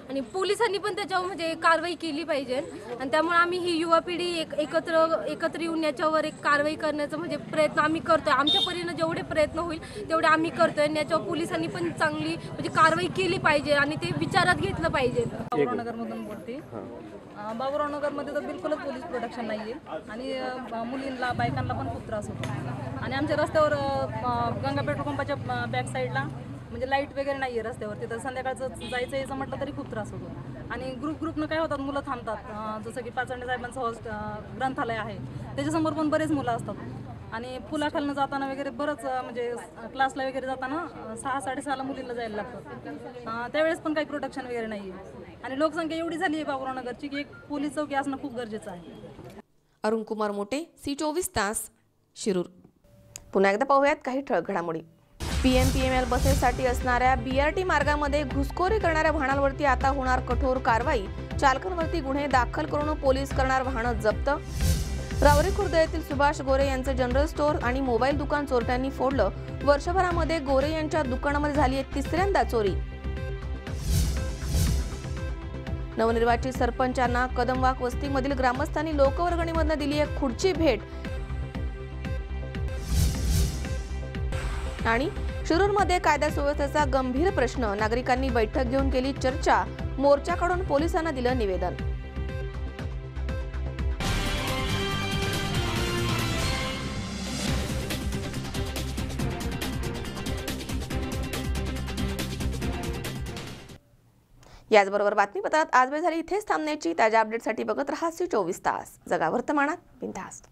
आणि पोलिसांनी पण त्याच्यावर म्हणजे कारवाई केली पाहिजे. आणि त्यामुळे आम्ही ही युवा पिढी एकत्र येऊन याच्यावर एक कारवाई करण्याचा म्हणजे प्रयत्न आम्ही करतोय. आमच्या परीनं जेवढे प्रयत्न होईल तेवढे आम्ही करतोय. आणि याच्यावर पोलिसांनी पण चांगली म्हणजे कारवाई केली पाहिजे आणि ते विचारात घेतलं पाहिजे. बाबुरावनगरमधून बोलते. बाबुरावनगरमध्ये तर बिलकुलच पोलीस प्रोटेक्शन नाही आहे आणि मुलींना बायकांना पण खूप त्रास होतो. आणि आमच्या रस्त्यावर गंगा पेट्रोल पंपाच्या बॅक साईडला म्हणजे लाईट वगैरे नाही आहे रस्त्यावरती, तर संध्याकाळचं जायचं यायचं म्हटलं तरी खूप त्रास होतो. आणि ग्रुपनं काय होतात, मुलं थांबतात. जसं की पाचंडे साहेबांचं ग्रंथालय आहे त्याच्यासमोर पण बरेच मुलं असतात. आणि पुलाखालनं जाताना वगैरे बरंच म्हणजे क्लासला वगैरे जाताना 6-6:30ला मुलींना जायला लागतं. त्यावेळेस पण काही प्रोटेक्शन वगैरे नाही आहे. आणि लोकसंख्या एवढी झाली आहे बाबुरावनगरची की एक पोलीस चौकी असणं खूप गरजेचं आहे. अरुण कुमार मोटे, C24 तास, शिरूर. पुन्हा एकदा पाहूयात काही ठळक घडामोडी. PMPML बसेससाठी असणाऱ्या BRT मार्गामध्ये घुसखोरी करणाऱ्या वाहनांवरती आता होणार कठोर कारवाई. चालकांवरती गुन्हे दाखल करून पोलीस करणार वाहनं जप्त. रावरी खुर्द येथील सुभाष गोरे यांचे जनरल स्टोअर आणि मोबाईल दुकान चोरट्यांनी फोडलं. वर्षभरामध्ये गोरे यांच्या दुकानामध्ये झाली आहे 3ऱ्यांदा चोरी. नवनिर्वाचित सरपंचांना कदमवाक वस्तीमधील ग्रामस्थांनी लोकवर्गणीमधून दिली एक खुर्ची भेट. आणि शिरूरमध्ये कायदा सुव्यवस्थेचा गंभीर प्रश्न. नागरिकांनी बैठक घेऊन केली चर्चा. मोर्चाकडून पोलिसांना दिलं निवेदन. याचबरोबर बातमीपत्रात आज वेळ झाली इथेच थांबण्याची. ताज्या अपडेटसाठी बघत रहा C24 तास. जगा वर्तमानात बिनधास्त.